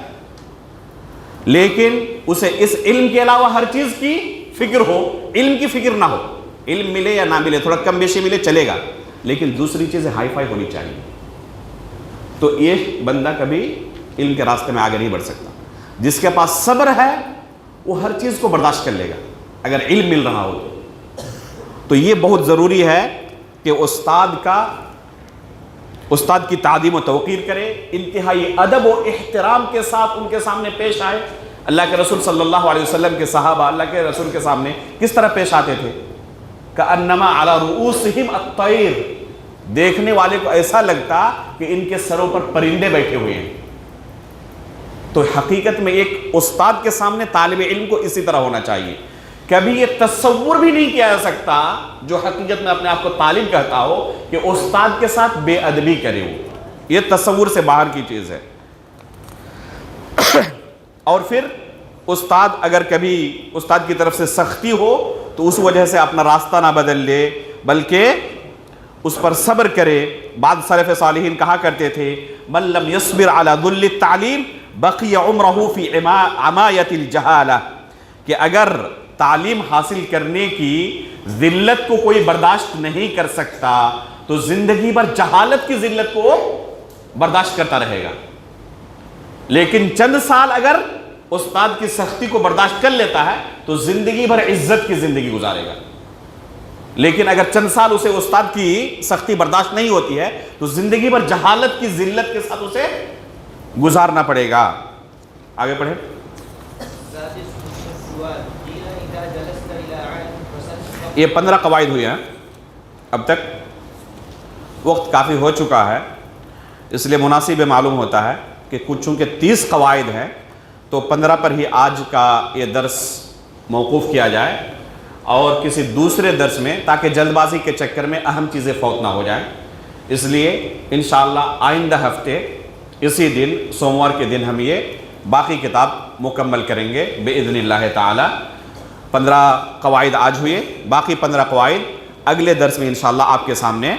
لیکن اسے اس علم کے علاوہ ہر چیز کی فکر ہو، علم کی فکر نہ ہو، علم ملے یا نہ ملے، تھوڑا کم بیشی ملے چلے گا، لیکن دوسری چیزیں ہائی فائی ہونی چاہیے، تو یہ بندہ کبھی علم کے راستے میں آگے نہیں بڑھ سکتا۔ جس کے پاس صبر ہے وہ ہر چیز کو برداشت کر لے گا اگر علم مل رہا ہو تو یہ بہت ضروری ہے کہ استاد کی تعظیم و توقیر کرے، انتہائی ادب و احترام کے ساتھ ان کے سامنے پیش آئے۔ اللہ کے رسول صلی اللہ علیہ وسلم کے صحابہ اللہ کے رسول کے سامنے کس طرح پیش آتے تھے؟ کأنما علی رؤوسہم الطیر، دیکھنے والے کو ایسا لگتا کہ ان کے سروں پر پرندے بیٹھے ہوئے ہیں۔ تو حقیقت میں ایک استاد کے سامنے طالب علم کو اسی طرح ہونا چاہیے۔ کبھی یہ تصور بھی نہیں کیا جا سکتا جو حقیقت میں اپنے آپ کو طالب کہتا ہو کہ استاد کے ساتھ بے ادبی کرے ہو، یہ تصور سے باہر کی چیز ہے۔ اور پھر استاد اگر کبھی استاد کی طرف سے سختی ہو تو اس وجہ سے اپنا راستہ نہ بدل لے بلکہ اس پر صبر کرے۔ بعض سلف صالحین کہا کرتے تھے من لم يصبر على ذل التعلیم بقی عمرہ فی عمایۃ الجہالہ، کہ اگر تعلیم حاصل کرنے کی ذلت کو کوئی برداشت نہیں کر سکتا تو زندگی بھر جہالت کی ذلت کو برداشت کرتا رہے گا۔ لیکن چند سال اگر استاد کی سختی کو برداشت کر لیتا ہے تو زندگی بھر عزت کی زندگی گزارے گا۔ لیکن اگر چند سال اسے استاد کی سختی برداشت نہیں ہوتی ہے تو زندگی بھر جہالت کی ذلت کے ساتھ اسے گزارنا پڑے گا۔ آگے پڑھیں۔ یہ 15 قواعد ہوئی ہیں اب تک، وقت کافی ہو چکا ہے اس لیے مناسب معلوم ہوتا ہے کہ کچھ چونکہ 30 قواعد ہیں تو 15 پر ہی آج کا یہ درس موقوف کیا جائے اور کسی دوسرے درس میں، تاکہ جلد بازی کے چکر میں اہم چیزیں فوت نہ ہو جائیں۔ اس لیے انشاءاللہ آئندہ ہفتے اسی دن سوموار کے دن ہم یہ باقی کتاب مکمل کریں گے باذن اللہ تعالی۔ 15 قواعد آج ہوئے، باقی 15 قواعد اگلے درس میں انشاءاللہ آپ کے سامنے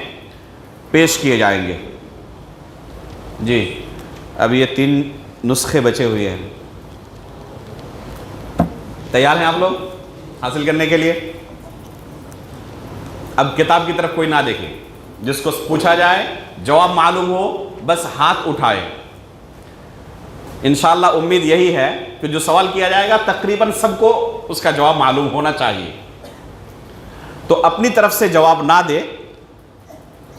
پیش کیے جائیں گے۔ جی اب یہ 3 نسخے بچے ہوئے ہیں، تیار ہیں آپ لوگ؟ حاصل کرنے کے لیے؟ اب کتاب کی طرف کوئی نہ دیکھے، جس کو پوچھا جائے جواب معلوم ہو بس ہاتھ اٹھائے۔ انشاءاللہ امید یہی ہے کہ جو سوال کیا جائے گا تقریباً سب کو اس کا جواب معلوم ہونا چاہیے، تو اپنی طرف سے جواب نہ دے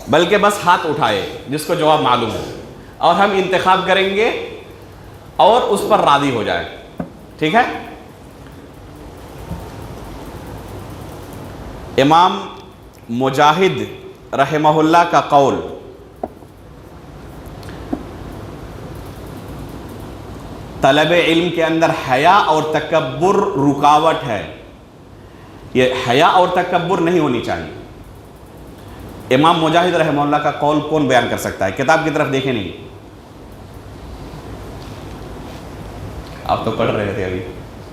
بلکہ بس ہاتھ اٹھائے جس کو جواب معلوم ہو، اور ہم انتخاب کریں گے اور اس پر راضی ہو جائے، ٹھیک ہے؟ امام مجاہد رحمہ اللہ کا قول، طلب علم کے اندر حیا اور تکبر رکاوٹ ہے، یہ حیا اور تکبر نہیں ہونی چاہیے۔ امام مجاہد رحمہ اللہ کا قول کون بیان کر سکتا ہے؟ کتاب کی طرف دیکھیں نہیں، آپ تو پڑھ رہے تھے ابھی،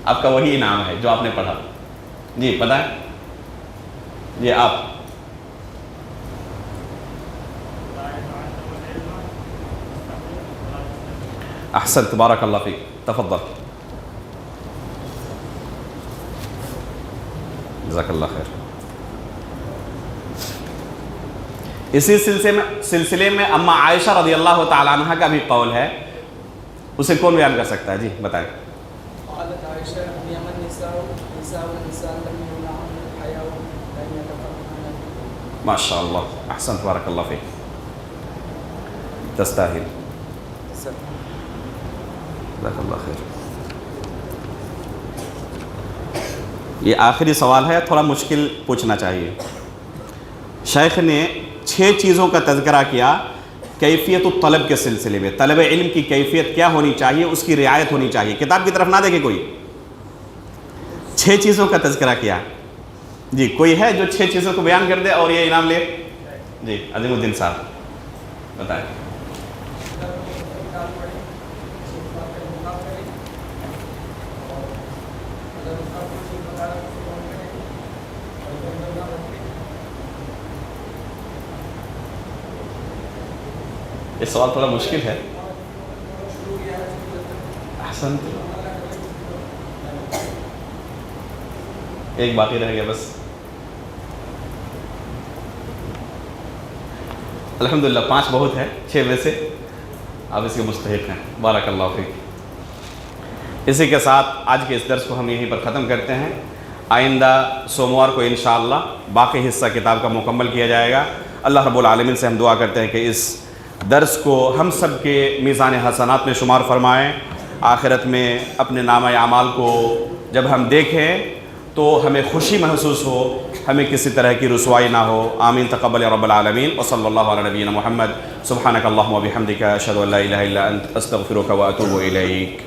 آپ کا وہی انعام ہے جو آپ نے پڑھا۔ جی پتہ ہے؟ جی آپ احسنت، بارک اللہ فیک، تفضل، جزاک اللہ خیر۔ اسی سلسلے میں اما عائشہ رضی اللہ تعالی عنہ کا بھی قول ہے، اسے کون بیان کر سکتا ہے؟ جی بتائیں۔ قالت عائشہ نعم النساء نساء النساء لم يمنعهن الحياء لم يتفرقن۔ ماشاء اللہ، احسنت، بارک اللہ فیک، تستاہل، جزاک اللہ خیر۔ یہ آخری سوال ہے، تھوڑا مشکل پوچھنا چاہیے۔ شیخ نے 6 چیزوں کا تذکرہ کیا کیفیت الطلب کے سلسلے میں، طلب علم کی کیفیت کیا ہونی چاہیے، اس کی رعایت ہونی چاہیے۔ کتاب کی طرف نہ دیکھے کوئی، 6 چیزوں کا تذکرہ کیا۔ جی کوئی ہے جو 6 چیزوں کو بیان کر دے اور یہ انعام لے؟ جی عظیم الدین صاحب بتائیں۔ یہ سوال تھوڑا مشکل ہے۔ احسن، ایک باقی رہ گیا بس۔ الحمدللہ 5 بہت ہے، 6 میں سے آپ اس کے مستحق ہیں، بارک اللہ فیک۔ اسی کے ساتھ آج کے اس درس کو ہم یہیں پر ختم کرتے ہیں۔ آئندہ سوموار کو انشاءاللہ باقی حصہ کتاب کا مکمل کیا جائے گا۔ اللہ رب العالمین سے ہم دعا کرتے ہیں کہ اس درس کو ہم سب کے میزان حسنات میں شمار فرمائیں، آخرت میں اپنے نامہ اعمال کو جب ہم دیکھیں تو ہمیں خوشی محسوس ہو، ہمیں کسی طرح کی رسوائی نہ ہو۔ آمین تقبل یا رب العالمین، وصلی اللہ علی نبینا محمد، سبحانک اللہم و بحمدک، اشہد ان لا الہ الا انت، استغفرک و اتوب الیک۔